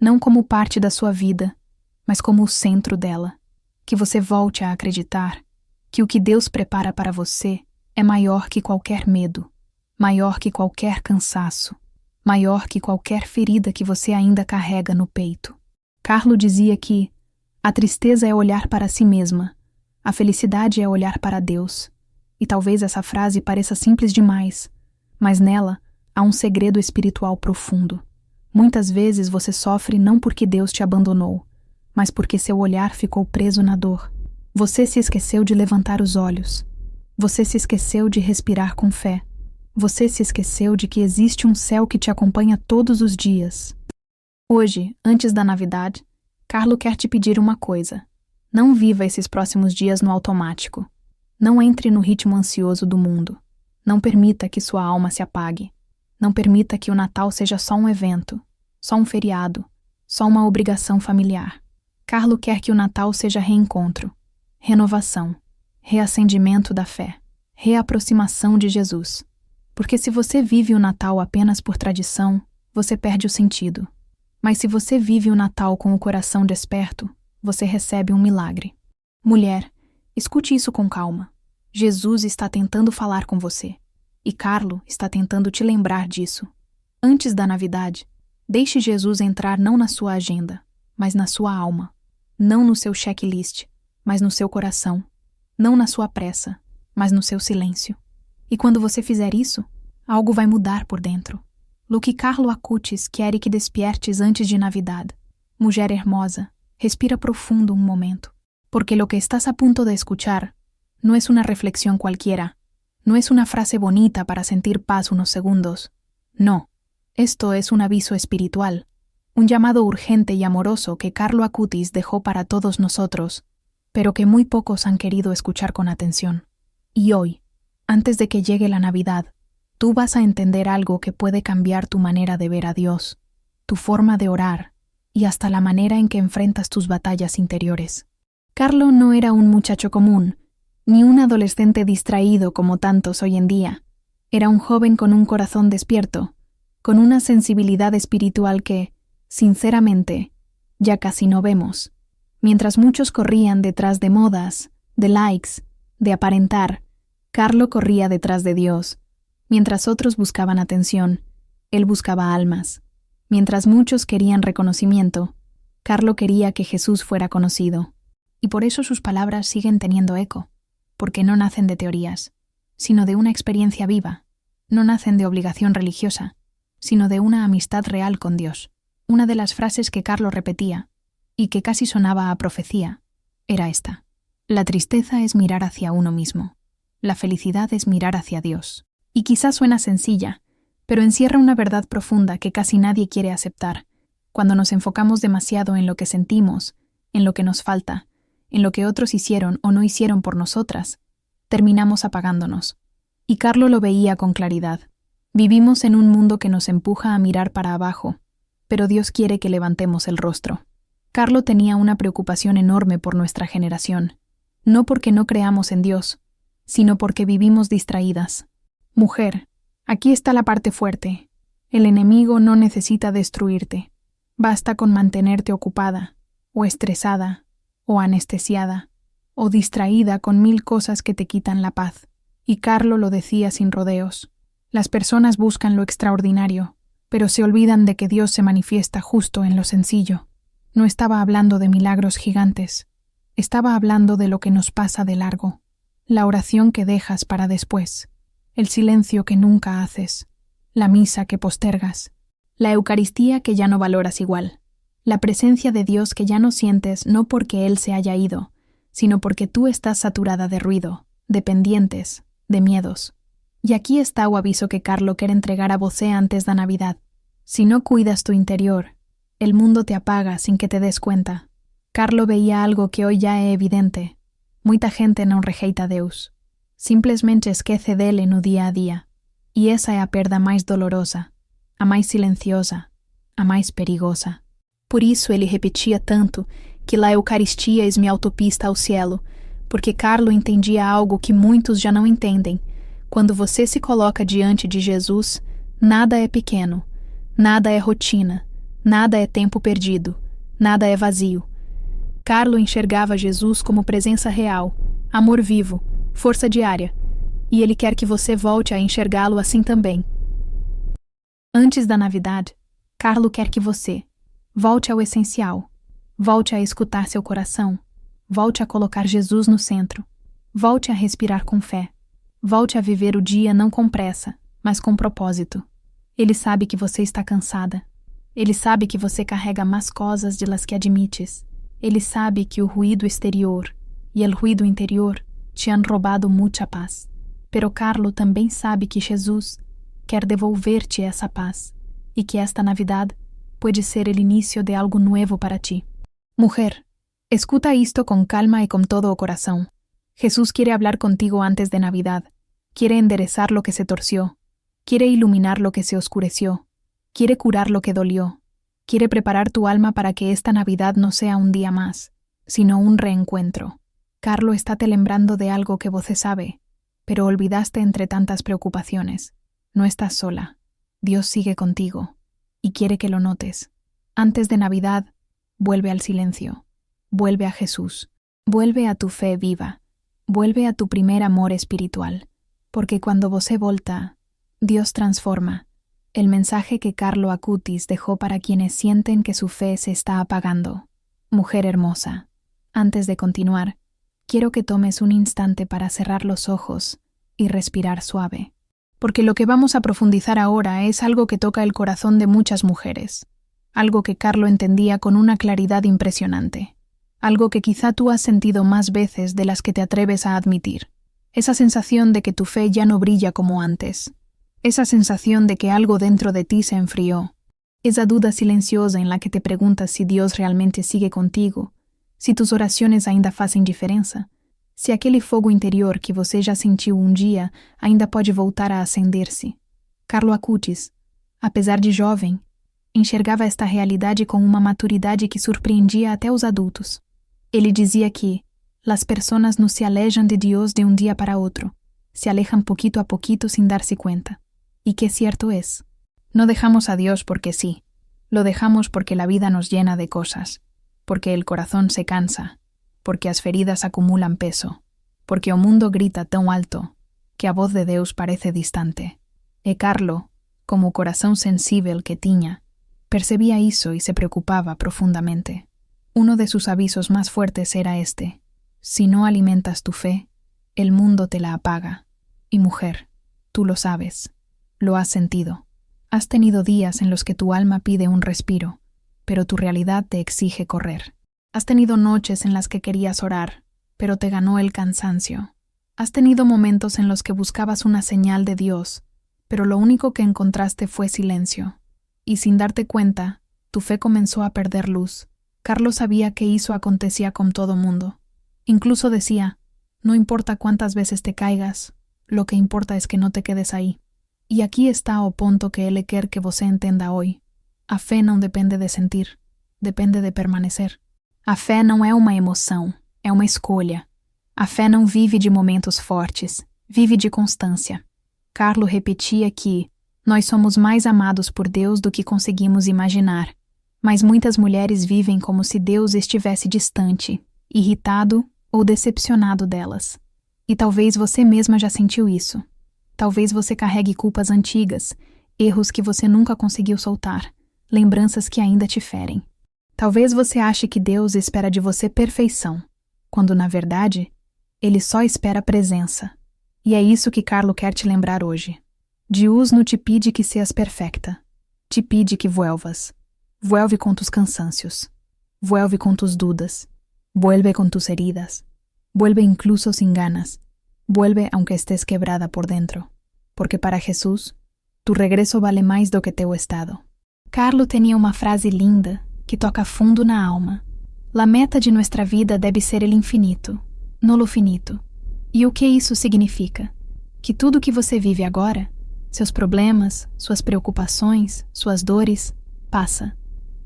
não como parte da sua vida, mas como o centro dela, que você volte a acreditar que o que Deus prepara para você é maior que qualquer medo, maior que qualquer cansaço, maior que qualquer ferida que você ainda carrega no peito. Carlo dizia que a tristeza é olhar para si mesma, a felicidade é olhar para Deus. E talvez essa frase pareça simples demais, mas nela há um segredo espiritual profundo. Muitas vezes você sofre não porque Deus te abandonou, mas porque seu olhar ficou preso na dor. Você se esqueceu de levantar os olhos. Você se esqueceu de respirar com fé. Você se esqueceu de que existe um céu que te acompanha todos os dias. Hoje, antes da Navidade, Carlo quer te pedir uma coisa. Não viva esses próximos dias no automático. Não entre no ritmo ansioso do mundo. Não permita que sua alma se apague. Não permita que o Natal seja só um evento, só um feriado, só uma obrigação familiar. Carlo quer que o Natal seja reencontro, renovação, reacendimento da fé, reaproximação de Jesus. Porque se você vive o Natal apenas por tradição, você perde o sentido. Mas se você vive o Natal com o coração desperto, você recebe um milagre. Mulher, escute isso com calma. Jesus está tentando falar com você. E Carlo está tentando te lembrar disso. Antes da Navidade, deixe Jesus entrar não na sua agenda, mas na sua alma. Não no seu checklist, mas no seu coração. Não na sua pressa, mas no seu silêncio. E quando você fizer isso, algo vai mudar por dentro. Lo que Carlo Acutis quer que despiertes antes de Navidad. Mulher hermosa, respira profundo un momento, porque lo que estás a punto de escuchar no es una reflexión cualquiera, no es una frase bonita para sentir paz unos segundos. No, esto es un aviso espiritual, un llamado urgente y amoroso que Carlo Acutis dejó para todos nosotros, pero que muy pocos han querido escuchar con atención. Y hoy, antes de que llegue la Navidad, tú vas a entender algo que puede cambiar tu manera de ver a Dios, tu forma de orar y hasta la manera en que enfrentas tus batallas interiores. Carlo no era un muchacho común, ni un adolescente distraído como tantos hoy en día. Era un joven con un corazón despierto, con una sensibilidad espiritual que, sinceramente, ya casi no vemos. Mientras muchos corrían detrás de modas, de likes, de aparentar, Carlo corría detrás de Dios. Mientras otros buscaban atención, él buscaba almas. Mientras muchos querían reconocimiento, Carlo quería que Jesús fuera conocido. Y por eso sus palabras siguen teniendo eco, porque no nacen de teorías, sino de una experiencia viva. No nacen de obligación religiosa, sino de una amistad real con Dios. Una de las frases que Carlo repetía, y que casi sonaba a profecía, era esta: la tristeza es mirar hacia uno mismo, la felicidad es mirar hacia Dios. Y quizás suena sencilla, pero encierra una verdad profunda que casi nadie quiere aceptar. Cuando nos enfocamos demasiado en lo que sentimos, en lo que nos falta, en lo que otros hicieron o no hicieron por nosotras, terminamos apagándonos. Y Carlo lo veía con claridad. Vivimos en un mundo que nos empuja a mirar para abajo, pero Dios quiere que levantemos el rostro. Carlo tenía una preocupación enorme por nuestra generación, no porque no creamos en Dios, sino porque vivimos distraídas. Mujer, aquí está la parte fuerte. El enemigo no necesita destruirte. Basta con mantenerte ocupada, o estresada, o anestesiada, o distraída con 1000 cosas que te quitan la paz. Y Carlo lo decía sin rodeos. Las personas buscan lo extraordinario, pero se olvidan de que Dios se manifiesta justo en lo sencillo. No estaba hablando de milagros gigantes. Estaba hablando de lo que nos pasa de largo. La oración que dejas para después. El silencio que nunca haces, la misa que postergas, la Eucaristía que ya no valoras igual, la presencia de Dios que ya no sientes no porque Él se haya ido, sino porque tú estás saturada de ruido, de pendientes, de miedos. Y aquí está o aviso que Carlo quiere entregar a você antes da Navidad. Si no cuidas tu interior, el mundo te apaga sin que te des cuenta. Carlo veía algo que hoy ya es evidente. Muita gente não rejeita a Deus. Simplesmente esquece dele no dia a dia. E essa é a perda mais dolorosa, a mais silenciosa, a mais perigosa. Por isso ele repetia tanto que la Eucaristia es minha autopista ao cielo, porque Carlo entendia algo que muitos já não entendem. Quando você se coloca diante de Jesus, nada é pequeno, nada é rotina, nada é tempo perdido, nada é vazio. Carlo enxergava Jesus como presença real, amor vivo, força diária, e ele quer que você volte a enxergá-lo assim também. Antes da Navidade, Carlo quer que você volte ao essencial, volte a escutar seu coração, volte a colocar Jesus no centro, volte a respirar com fé, volte a viver o dia não com pressa, mas com propósito. Ele sabe que você está cansada, ele sabe que você carrega mais coisas de las que admites, ele sabe que o ruído exterior e o ruído interior te han roubado muita paz. Pero Carlo também sabe que Jesus quer devolver-te essa paz e que esta Navidad pode ser o início de algo novo para ti. Mujer, escuta isto com calma e com todo o coração. Jesús quiere hablar contigo antes de Navidad. Quiere enderezar lo que se torció. Quiere iluminar lo que se oscureció. Quiere curar lo que dolió. Quiere preparar tu alma para que esta Navidad no sea un día más, sino un reencuentro. Carlo está te lembrando de algo que você sabe, pero olvidaste entre tantas preocupaciones. No estás sola. Dios sigue contigo y quiere que lo notes. Antes de Navidad, vuelve al silencio. Vuelve a Jesús. Vuelve a tu fe viva. Vuelve a tu primer amor espiritual. Porque cuando você volta, Dios transforma. El mensaje que Carlo Acutis dejó para quienes sienten que su fe se está apagando. Mujer hermosa, antes de continuar, quiero que tomes un instante para cerrar los ojos y respirar suave. Porque lo que vamos a profundizar ahora es algo que toca el corazón de muchas mujeres. Algo que Carlo entendía con una claridad impresionante. Algo que quizá tú has sentido más veces de las que te atreves a admitir. Esa sensación de que tu fe ya no brilla como antes. Esa sensación de que algo dentro de ti se enfrió. Esa duda silenciosa en la que te preguntas si Dios realmente sigue contigo, si tus orações ainda fazem diferença, se aquele fogo interior que você já sentiu um dia ainda pode voltar a acender-se. Carlo Acutis, apesar de jovem, enxergava esta realidade com uma maturidade que surpreendia até os adultos. Ele dizia que las personas no se alejan de Dios de un día para otro, se alejan poquito a poquito sin darse cuenta. Y qué cierto es. No dejamos a Dios porque sí, lo dejamos porque la vida nos llena de cosas, porque el corazón se cansa, porque as feridas acumulan peso, porque o mundo grita tão alto que a voz de Deus parece distante. E Carlo, como o coração sensível que tiña, percebía isso y se preocupaba profundamente. Uno de sus avisos más fuertes era este: si no alimentas tu fe, el mundo te la apaga. Y mujer, tú lo sabes. Lo has sentido. Has tenido días en los que tu alma pide un respiro, pero tu realidad te exige correr. Has tenido noches en las que querías orar, pero te ganó el cansancio. Has tenido momentos en los que buscabas una señal de Dios, pero lo único que encontraste fue silencio. Y sin darte cuenta, tu fe comenzó a perder luz. Carlos sabía que eso acontecía con todo mundo. Incluso decía, no importa cuántas veces te caigas, lo que importa es que no te quedes ahí. E aqui está o ponto que ele quer que você entenda hoje. A fé não depende de sentir, depende de permanecer. A fé não é uma emoção, é uma escolha. A fé não vive de momentos fortes, vive de constância. Carlo repetia que nós somos mais amados por Deus do que conseguimos imaginar, mas muitas mulheres vivem como se Deus estivesse distante, irritado ou decepcionado delas. E talvez você mesma já sentiu isso. Talvez você carregue culpas antigas, erros que você nunca conseguiu soltar, lembranças que ainda te ferem. Talvez você ache que Deus espera de você perfeição, quando na verdade, Ele só espera presença. E é isso que Carlo quer te lembrar hoje. Deus não te pede que seas perfecta, te pede que vuelvas. Vuelve com tus cansancios, vuelve com tus dudas, vuelve con tus heridas, vuelve incluso sin ganas. Vuelve aunque estés quebrada por dentro, porque para Jesús, tu regreso vale mais do que teu estado. Carlo tinha uma frase linda que toca fundo na alma. La meta de nuestra vida deve ser el infinito, no lo finito. E o que isso significa? Que tudo que você vive agora, seus problemas, suas preocupações, suas dores, passa.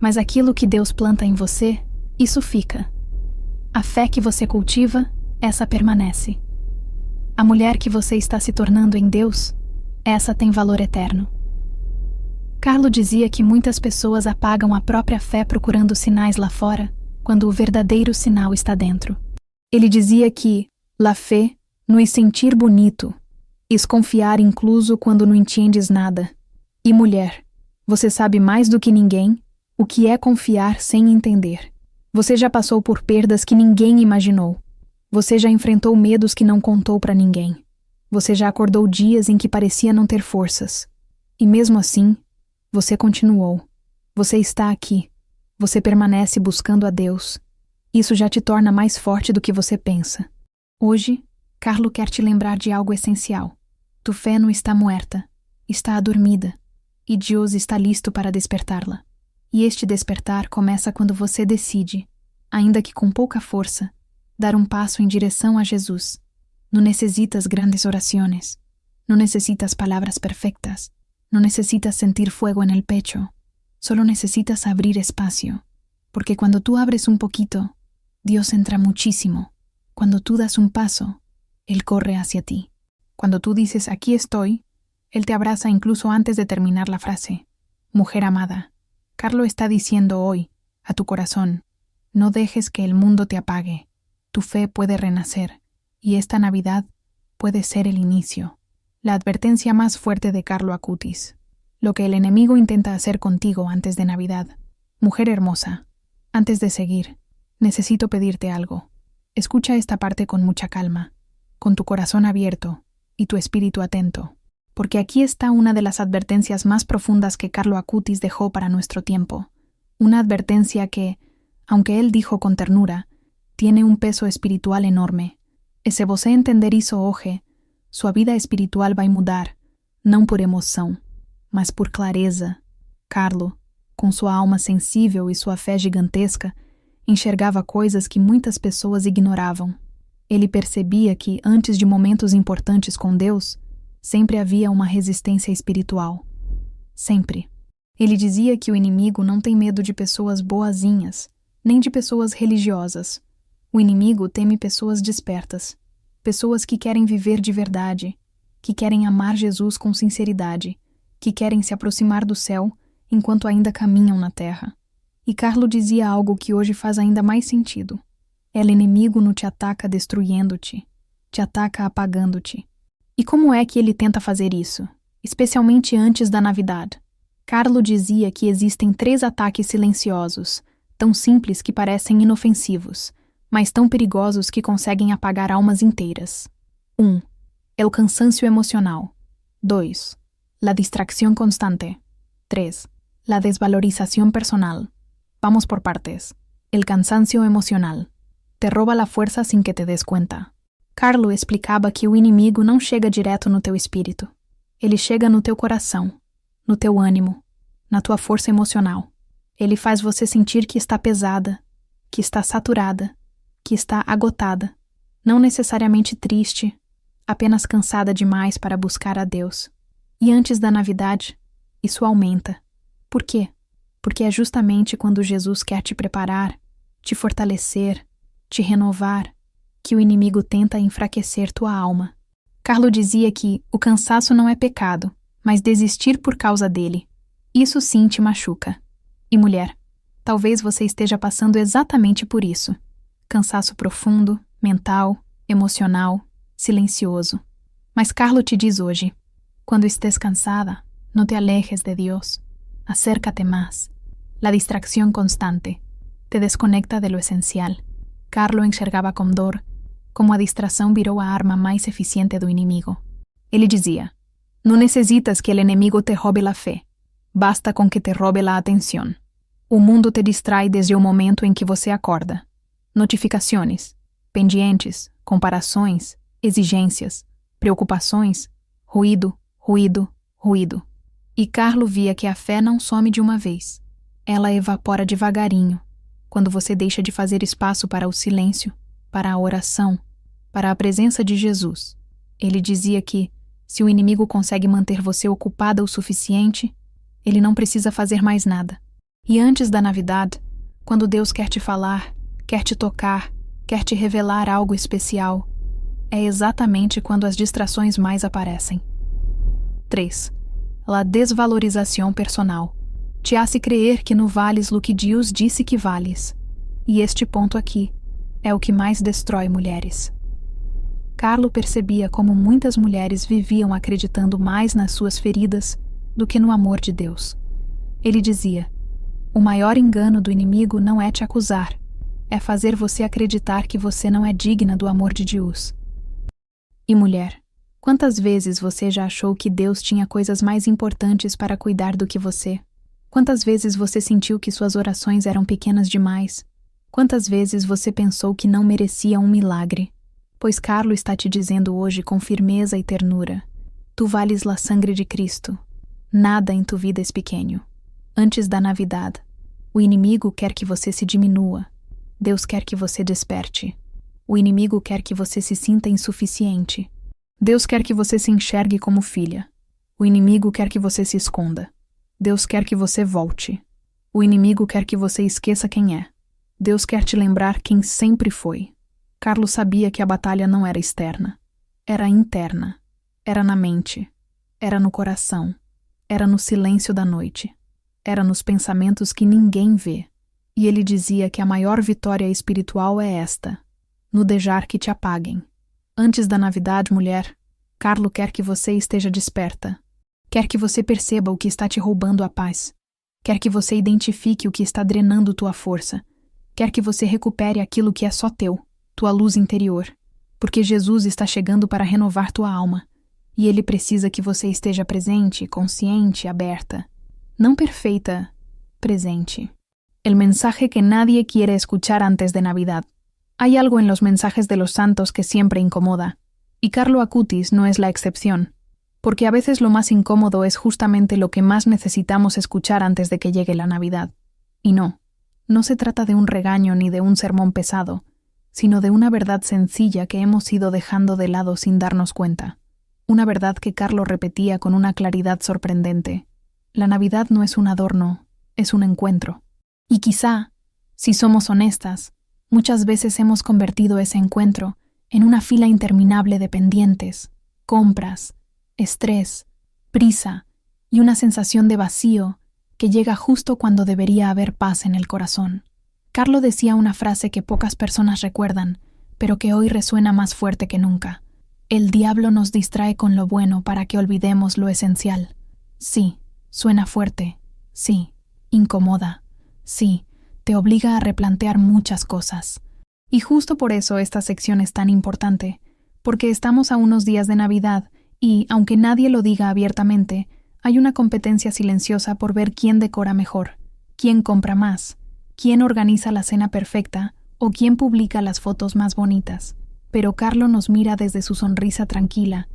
Mas aquilo que Deus planta em você, isso fica. A fé que você cultiva, essa permanece. A mulher que você está se tornando em Deus, essa tem valor eterno. Carlo dizia que muitas pessoas apagam a própria fé procurando sinais lá fora, quando o verdadeiro sinal está dentro. Ele dizia que la fé não é sentir bonito, é confiar incluso quando não entendes nada. E mulher, você sabe mais do que ninguém o que é confiar sem entender. Você já passou por perdas que ninguém imaginou. Você já enfrentou medos que não contou para ninguém. Você já acordou dias em que parecia não ter forças. E mesmo assim, você continuou. Você está aqui. Você permanece buscando a Deus. Isso já te torna mais forte do que você pensa. Hoje, Carlo quer te lembrar de algo essencial. Tu fé não está muerta, está adormida. E Deus está listo para despertá-la. E este despertar começa quando você decide, ainda que com pouca força, dar um passo em direção a Jesus. Não necessitas grandes orações, não necessitas palavras perfectas, não necessitas sentir fuego en el pecho, solo necesitas abrir espacio, porque cuando tú abres un poquito, Dios entra muchísimo. Cuando tú das un paso, Él corre hacia ti. Cuando tú dices aquí estoy, Él te abraza incluso antes de terminar la frase. Mujer amada, Carlo está diciendo hoy, a tu corazón, no dejes que el mundo te apague. Tu fe puede renacer, y esta Navidad puede ser el inicio. La advertencia más fuerte de Carlo Acutis. Lo que el enemigo intenta hacer contigo antes de Navidad. Mujer hermosa, antes de seguir, necesito pedirte algo. Escucha esta parte con mucha calma, con tu corazón abierto y tu espíritu atento, porque aquí está una de las advertencias más profundas que Carlo Acutis dejó para nuestro tiempo. Una advertencia que, aunque él dijo con ternura, tiene un peso espiritual enorme. E se você entender isso hoje, sua vida espiritual vai mudar, não por emoção, mas por clareza. Carlo, com sua alma sensível e sua fé gigantesca, enxergava coisas que muitas pessoas ignoravam. Ele percebia que, antes de momentos importantes com Deus, sempre havia uma resistência espiritual. Sempre. Ele dizia que o inimigo não tem medo de pessoas boazinhas, nem de pessoas religiosas. O inimigo teme pessoas despertas, pessoas que querem viver de verdade, que querem amar Jesus com sinceridade, que querem se aproximar do céu enquanto ainda caminham na terra. E Carlo dizia algo que hoje faz ainda mais sentido. El inimigo não te ataca destruindo-te, te ataca apagando-te. E como é que ele tenta fazer isso, especialmente antes da Navidad? Carlo dizia que existem 3 ataques silenciosos, tão simples que parecem inofensivos, mas tão perigosos que conseguem apagar almas inteiras. 1. El cansancio emocional. 2. La distracción constante. 3. La desvalorización personal. Vamos por partes. El cansancio emocional. Te rouba a força sem que te des conta. Carlo explicava que o inimigo não chega direto no teu espírito. Ele chega no teu coração, no teu ânimo, na tua força emocional. Ele faz você sentir que está pesada, que está saturada, que está agotada, não necessariamente triste, apenas cansada demais para buscar a Deus. E antes da Navidade, isso aumenta. Por quê? Porque é justamente quando Jesus quer te preparar, te fortalecer, te renovar, que o inimigo tenta enfraquecer tua alma. Carlo dizia que o cansaço não é pecado, mas desistir por causa dele. Isso sim te machuca. E mulher, talvez você esteja passando exatamente por isso. Cansaço profundo, mental, emocional, silencioso. Mas Carlo te diz hoje, quando estés cansada, não te alejes de Deus. Acércate más. La distracción constante te desconecta de lo esencial. Carlo enxergava com dor como a distração virou a arma mais eficiente do inimigo. Ele dizia, não necessitas que o inimigo te roube a fé. Basta com que te roube a atenção. O mundo te distrai desde o momento em que você acorda. Notificações, pendientes, comparações, exigências, preocupações, ruído, ruído, ruído. E Carlo via que a fé não some de uma vez. Ela evapora devagarinho, quando você deixa de fazer espaço para o silêncio, para a oração, para a presença de Jesus. Ele dizia que, se o inimigo consegue manter você ocupada o suficiente, ele não precisa fazer mais nada. E antes da Navidad, quando Deus quer te falar, quer te tocar, quer te revelar algo especial, é exatamente quando as distrações mais aparecem. 3. La desvalorização personal. Te hace creer que não vales lo que Deus disse que vales. E este ponto aqui é o que mais destrói mulheres. Carlo percebia como muitas mulheres viviam acreditando mais nas suas feridas do que no amor de Deus. Ele dizia, o maior engano do inimigo não é te acusar, é fazer você acreditar que você não é digna do amor de Deus. E mulher, quantas vezes você já achou que Deus tinha coisas mais importantes para cuidar do que você? Quantas vezes você sentiu que suas orações eram pequenas demais? Quantas vezes você pensou que não merecia um milagre? Pois Carlo está te dizendo hoje com firmeza e ternura, tu vales la sangre de Cristo. Nada em tu vida é pequeno. Antes da Navidad, O inimigo quer que você se diminua. Deus quer que você desperte. O inimigo quer que você se sinta insuficiente. Deus quer que você se enxergue como filha. O inimigo quer que você se esconda. Deus quer que você volte. O inimigo quer que você esqueça quem é. Deus quer te lembrar quem sempre foi. Carlos sabia que a batalha não era externa. Era interna. Era na mente. Era no coração. Era no silêncio da noite. Era nos pensamentos que ninguém vê. E ele dizia que a maior vitória espiritual é esta: no deixar que te apaguem. Antes da Navidade, mulher, Carlo quer que você esteja desperta. Quer que você perceba o que está te roubando a paz. Quer que você identifique o que está drenando tua força. Quer que você recupere aquilo que é só teu, tua luz interior. Porque Jesus está chegando para renovar tua alma. E ele precisa que você esteja presente, consciente, aberta. Não perfeita, presente. El mensaje que nadie quiere escuchar antes de Navidad. Hay algo en los mensajes de los santos que siempre incomoda. Y Carlo Acutis no es la excepción. Porque a veces lo más incómodo es justamente lo que más necesitamos escuchar antes de que llegue la Navidad. Y no se trata de un regaño ni de un sermón pesado, sino de una verdad sencilla que hemos ido dejando de lado sin darnos cuenta. Una verdad que Carlo repetía con una claridad sorprendente. La Navidad no es un adorno, es un encuentro. Y quizá, si somos honestas, muchas veces hemos convertido ese encuentro en una fila interminable de pendientes, compras, estrés, prisa y una sensación de vacío que llega justo cuando debería haber paz en el corazón. Carlo decía una frase que pocas personas recuerdan, pero que hoy resuena más fuerte que nunca. El diablo nos distrae con lo bueno para que olvidemos lo esencial. Sí, suena fuerte. Sí, incomoda. Sí, te obliga a replantear muchas cosas. Y justo por eso esta sección es tan importante, porque estamos a unos días de Navidad y, aunque nadie lo diga abiertamente, hay una competencia silenciosa por ver quién decora mejor, quién compra más, quién organiza la cena perfecta o quién publica las fotos más bonitas. Pero Carlo nos mira desde su sonrisa tranquila,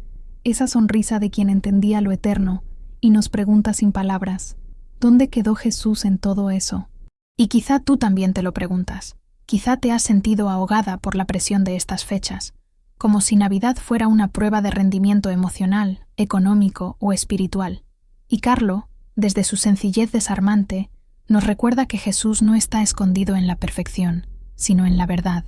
esa sonrisa de quien entendía lo eterno, y nos pregunta sin palabras, ¿dónde quedó Jesús en todo eso? Y quizá tú también te lo preguntas. Quizá te has sentido ahogada por la presión de estas fechas, como si Navidad fuera una prueba de rendimiento emocional, económico o espiritual. Y Carlo, desde su sencillez desarmante, nos recuerda que Jesús no está escondido en la perfección, sino en la verdad.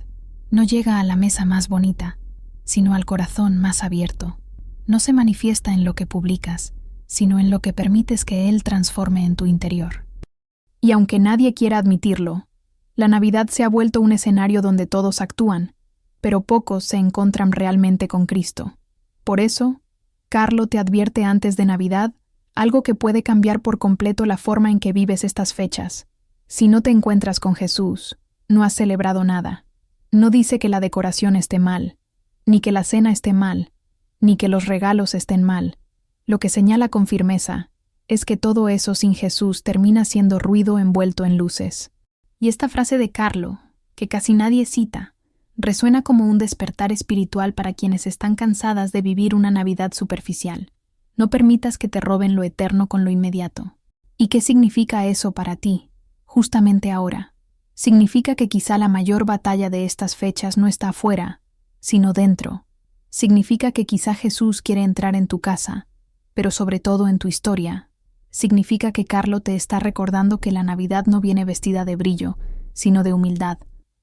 No llega a la mesa más bonita, sino al corazón más abierto. No se manifiesta en lo que publicas, sino en lo que permites que Él transforme en tu interior. Y aunque nadie quiera admitirlo, la Navidad se ha vuelto un escenario donde todos actúan, pero pocos se encuentran realmente con Cristo. Por eso, Carlo te advierte antes de Navidad algo que puede cambiar por completo la forma en que vives estas fechas. Si no te encuentras con Jesús, no has celebrado nada. No dice que la decoración esté mal, ni que la cena esté mal, ni que los regalos estén mal. Lo que señala con firmeza es que todo eso sin Jesús termina siendo ruido envuelto en luces. Y esta frase de Carlo, que casi nadie cita, resuena como un despertar espiritual para quienes están cansadas de vivir una Navidad superficial. No permitas que te roben lo eterno con lo inmediato. ¿Y qué significa eso para ti, justamente ahora? Significa que quizá la mayor batalla de estas fechas no está afuera, sino dentro. Significa que quizá Jesús quiere entrar en tu casa, pero sobre todo en tu historia. Significa que Carlo te está recordando que la Navidad no viene vestida de brillo, sino de humildad.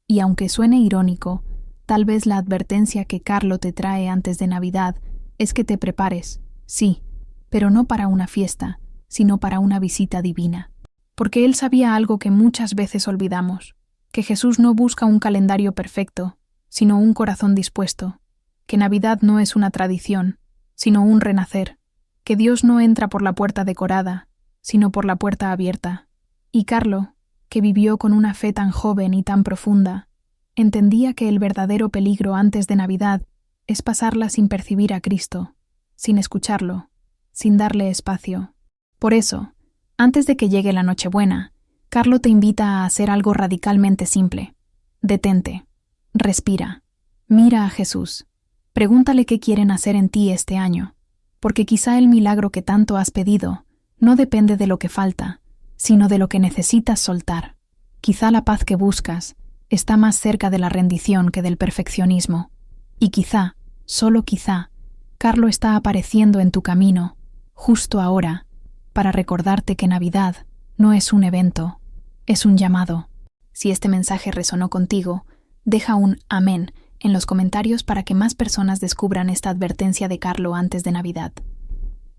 Y aunque suene irónico, tal vez la advertencia que Carlo te trae antes de Navidad es que te prepares, sí, pero no para una fiesta, sino para una visita divina. Porque él sabía algo que muchas veces olvidamos, que Jesús no busca un calendario perfecto, sino un corazón dispuesto, que Navidad no es una tradición, sino un renacer, que Dios no entra por la puerta decorada, sino por la puerta abierta. Y Carlo, que vivió con una fe tan joven y tan profunda, entendía que el verdadero peligro antes de Navidad es pasarla sin percibir a Cristo, sin escucharlo, sin darle espacio. Por eso, antes de que llegue la Nochebuena, Carlo te invita a hacer algo radicalmente simple. Detente, respira, mira a Jesús, pregúntale qué quieren hacer en ti este año, porque quizá el milagro que tanto has pedido no depende de lo que falta, sino de lo que necesitas soltar. Quizá la paz que buscas está más cerca de la rendición que del perfeccionismo. Y quizá, solo quizá, Carlo está apareciendo en tu camino, justo ahora, para recordarte que Navidad no es un evento, es un llamado. Si este mensaje resonó contigo, deja un amén en los comentarios para que más personas descubran esta advertencia de Carlo antes de Navidad.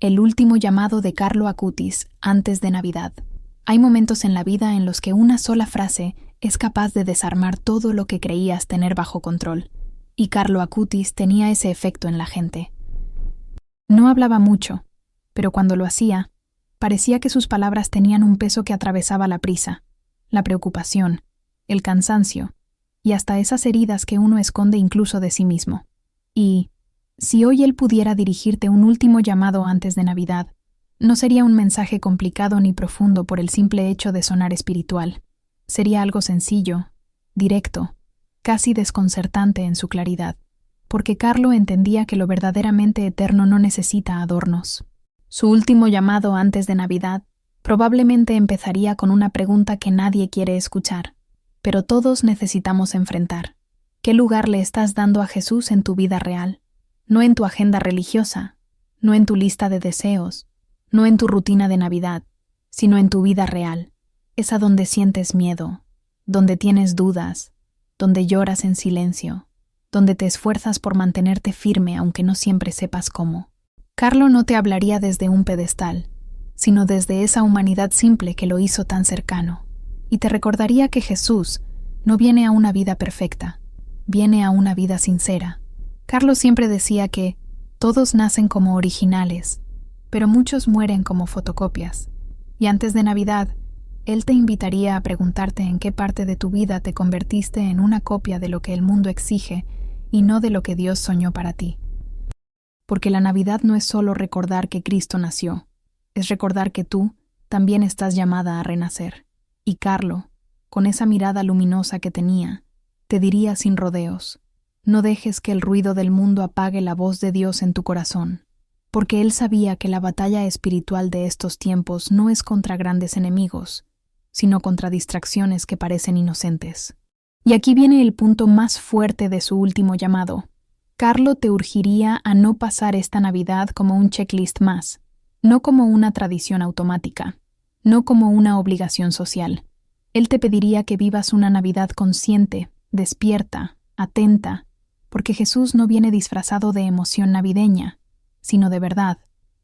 El último llamado de Carlo Acutis antes de Navidad. Hay momentos en la vida en los que una sola frase es capaz de desarmar todo lo que creías tener bajo control, y Carlo Acutis tenía ese efecto en la gente. No hablaba mucho, pero cuando lo hacía, parecía que sus palabras tenían un peso que atravesaba la prisa, la preocupación, el cansancio, y hasta esas heridas que uno esconde incluso de sí mismo. Y, si hoy él pudiera dirigirte un último llamado antes de Navidad, no sería un mensaje complicado ni profundo por el simple hecho de sonar espiritual. Sería algo sencillo, directo, casi desconcertante en su claridad, porque Carlo entendía que lo verdaderamente eterno no necesita adornos. Su último llamado antes de Navidad probablemente empezaría con una pregunta que nadie quiere escuchar, pero todos necesitamos enfrentar. ¿Qué lugar le estás dando a Jesús en tu vida real? No en tu agenda religiosa, no en tu lista de deseos, no en tu rutina de Navidad, sino en tu vida real, esa donde sientes miedo, donde tienes dudas, donde lloras en silencio, donde te esfuerzas por mantenerte firme aunque no siempre sepas cómo. Carlo no te hablaría desde un pedestal, sino desde esa humanidad simple que lo hizo tan cercano, y te recordaría que Jesús no viene a una vida perfecta, viene a una vida sincera. Carlo siempre decía que todos nacen como originales, pero muchos mueren como fotocopias, y antes de Navidad, él te invitaría a preguntarte en qué parte de tu vida te convertiste en una copia de lo que el mundo exige y no de lo que Dios soñó para ti. Porque la Navidad no es solo recordar que Cristo nació, es recordar que tú también estás llamada a renacer. Y Carlo, con esa mirada luminosa que tenía, te diría sin rodeos: no dejes que el ruido del mundo apague la voz de Dios en tu corazón, porque él sabía que la batalla espiritual de estos tiempos no es contra grandes enemigos, sino contra distracciones que parecen inocentes. Y aquí viene el punto más fuerte de su último llamado. Carlo te urgiría a no pasar esta Navidad como un checklist más, no como una tradición automática, no como una obligación social. Él te pediría que vivas una Navidad consciente, despierta, atenta, porque Jesús no viene disfrazado de emoción navideña, sino de verdad.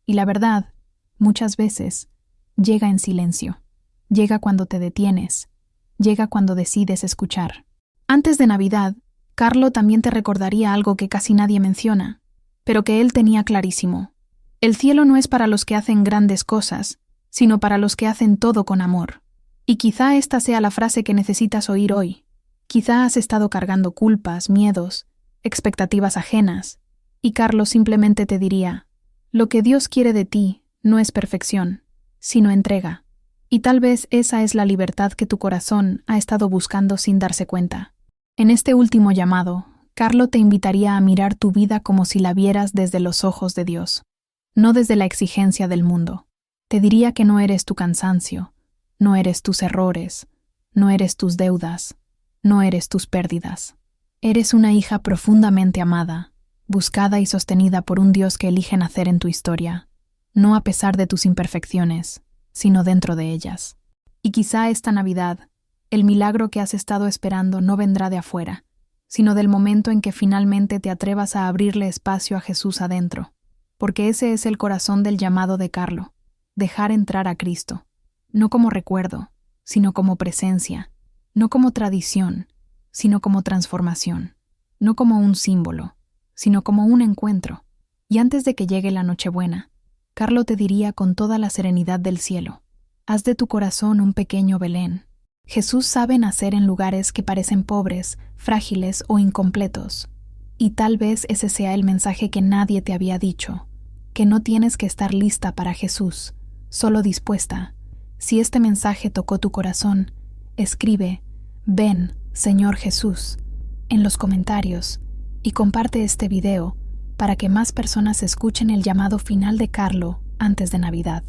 Y la verdad, muchas veces, llega en silencio. Llega cuando te detienes. Llega cuando decides escuchar. Antes de Navidad, Carlo también te recordaría algo que casi nadie menciona, pero que él tenía clarísimo. El cielo no es para los que hacen grandes cosas, sino para los que hacen todo con amor. Y quizá esta sea la frase que necesitas oír hoy. Quizá has estado cargando culpas, miedos, expectativas ajenas, y Carlo simplemente te diría: lo que Dios quiere de ti no es perfección, sino entrega. Y tal vez esa es la libertad que tu corazón ha estado buscando sin darse cuenta. En este último llamado, Carlo te invitaría a mirar tu vida como si la vieras desde los ojos de Dios, no desde la exigencia del mundo. Te diría que no eres tu cansancio, no eres tus errores, no eres tus deudas, no eres tus pérdidas. Eres una hija profundamente amada, buscada y sostenida por un Dios que elige nacer en tu historia, no a pesar de tus imperfecciones, sino dentro de ellas. Y quizá esta Navidad, el milagro que has estado esperando no vendrá de afuera, sino del momento en que finalmente te atrevas a abrirle espacio a Jesús adentro, porque ese es el corazón del llamado de Carlo, dejar entrar a Cristo, no como recuerdo, sino como presencia, no como tradición, sino como transformación, no como un símbolo, sino como un encuentro. Y antes de que llegue la Nochebuena, Carlo te diría con toda la serenidad del cielo: haz de tu corazón un pequeño Belén. Jesús sabe nacer en lugares que parecen pobres, frágiles o incompletos. Y tal vez ese sea el mensaje que nadie te había dicho, que no tienes que estar lista para Jesús, solo dispuesta. Si este mensaje tocó tu corazón, escribe "Ven, Señor Jesús" en los comentarios y comparte este video para que más personas escuchen el llamado final de Carlo antes de Navidad.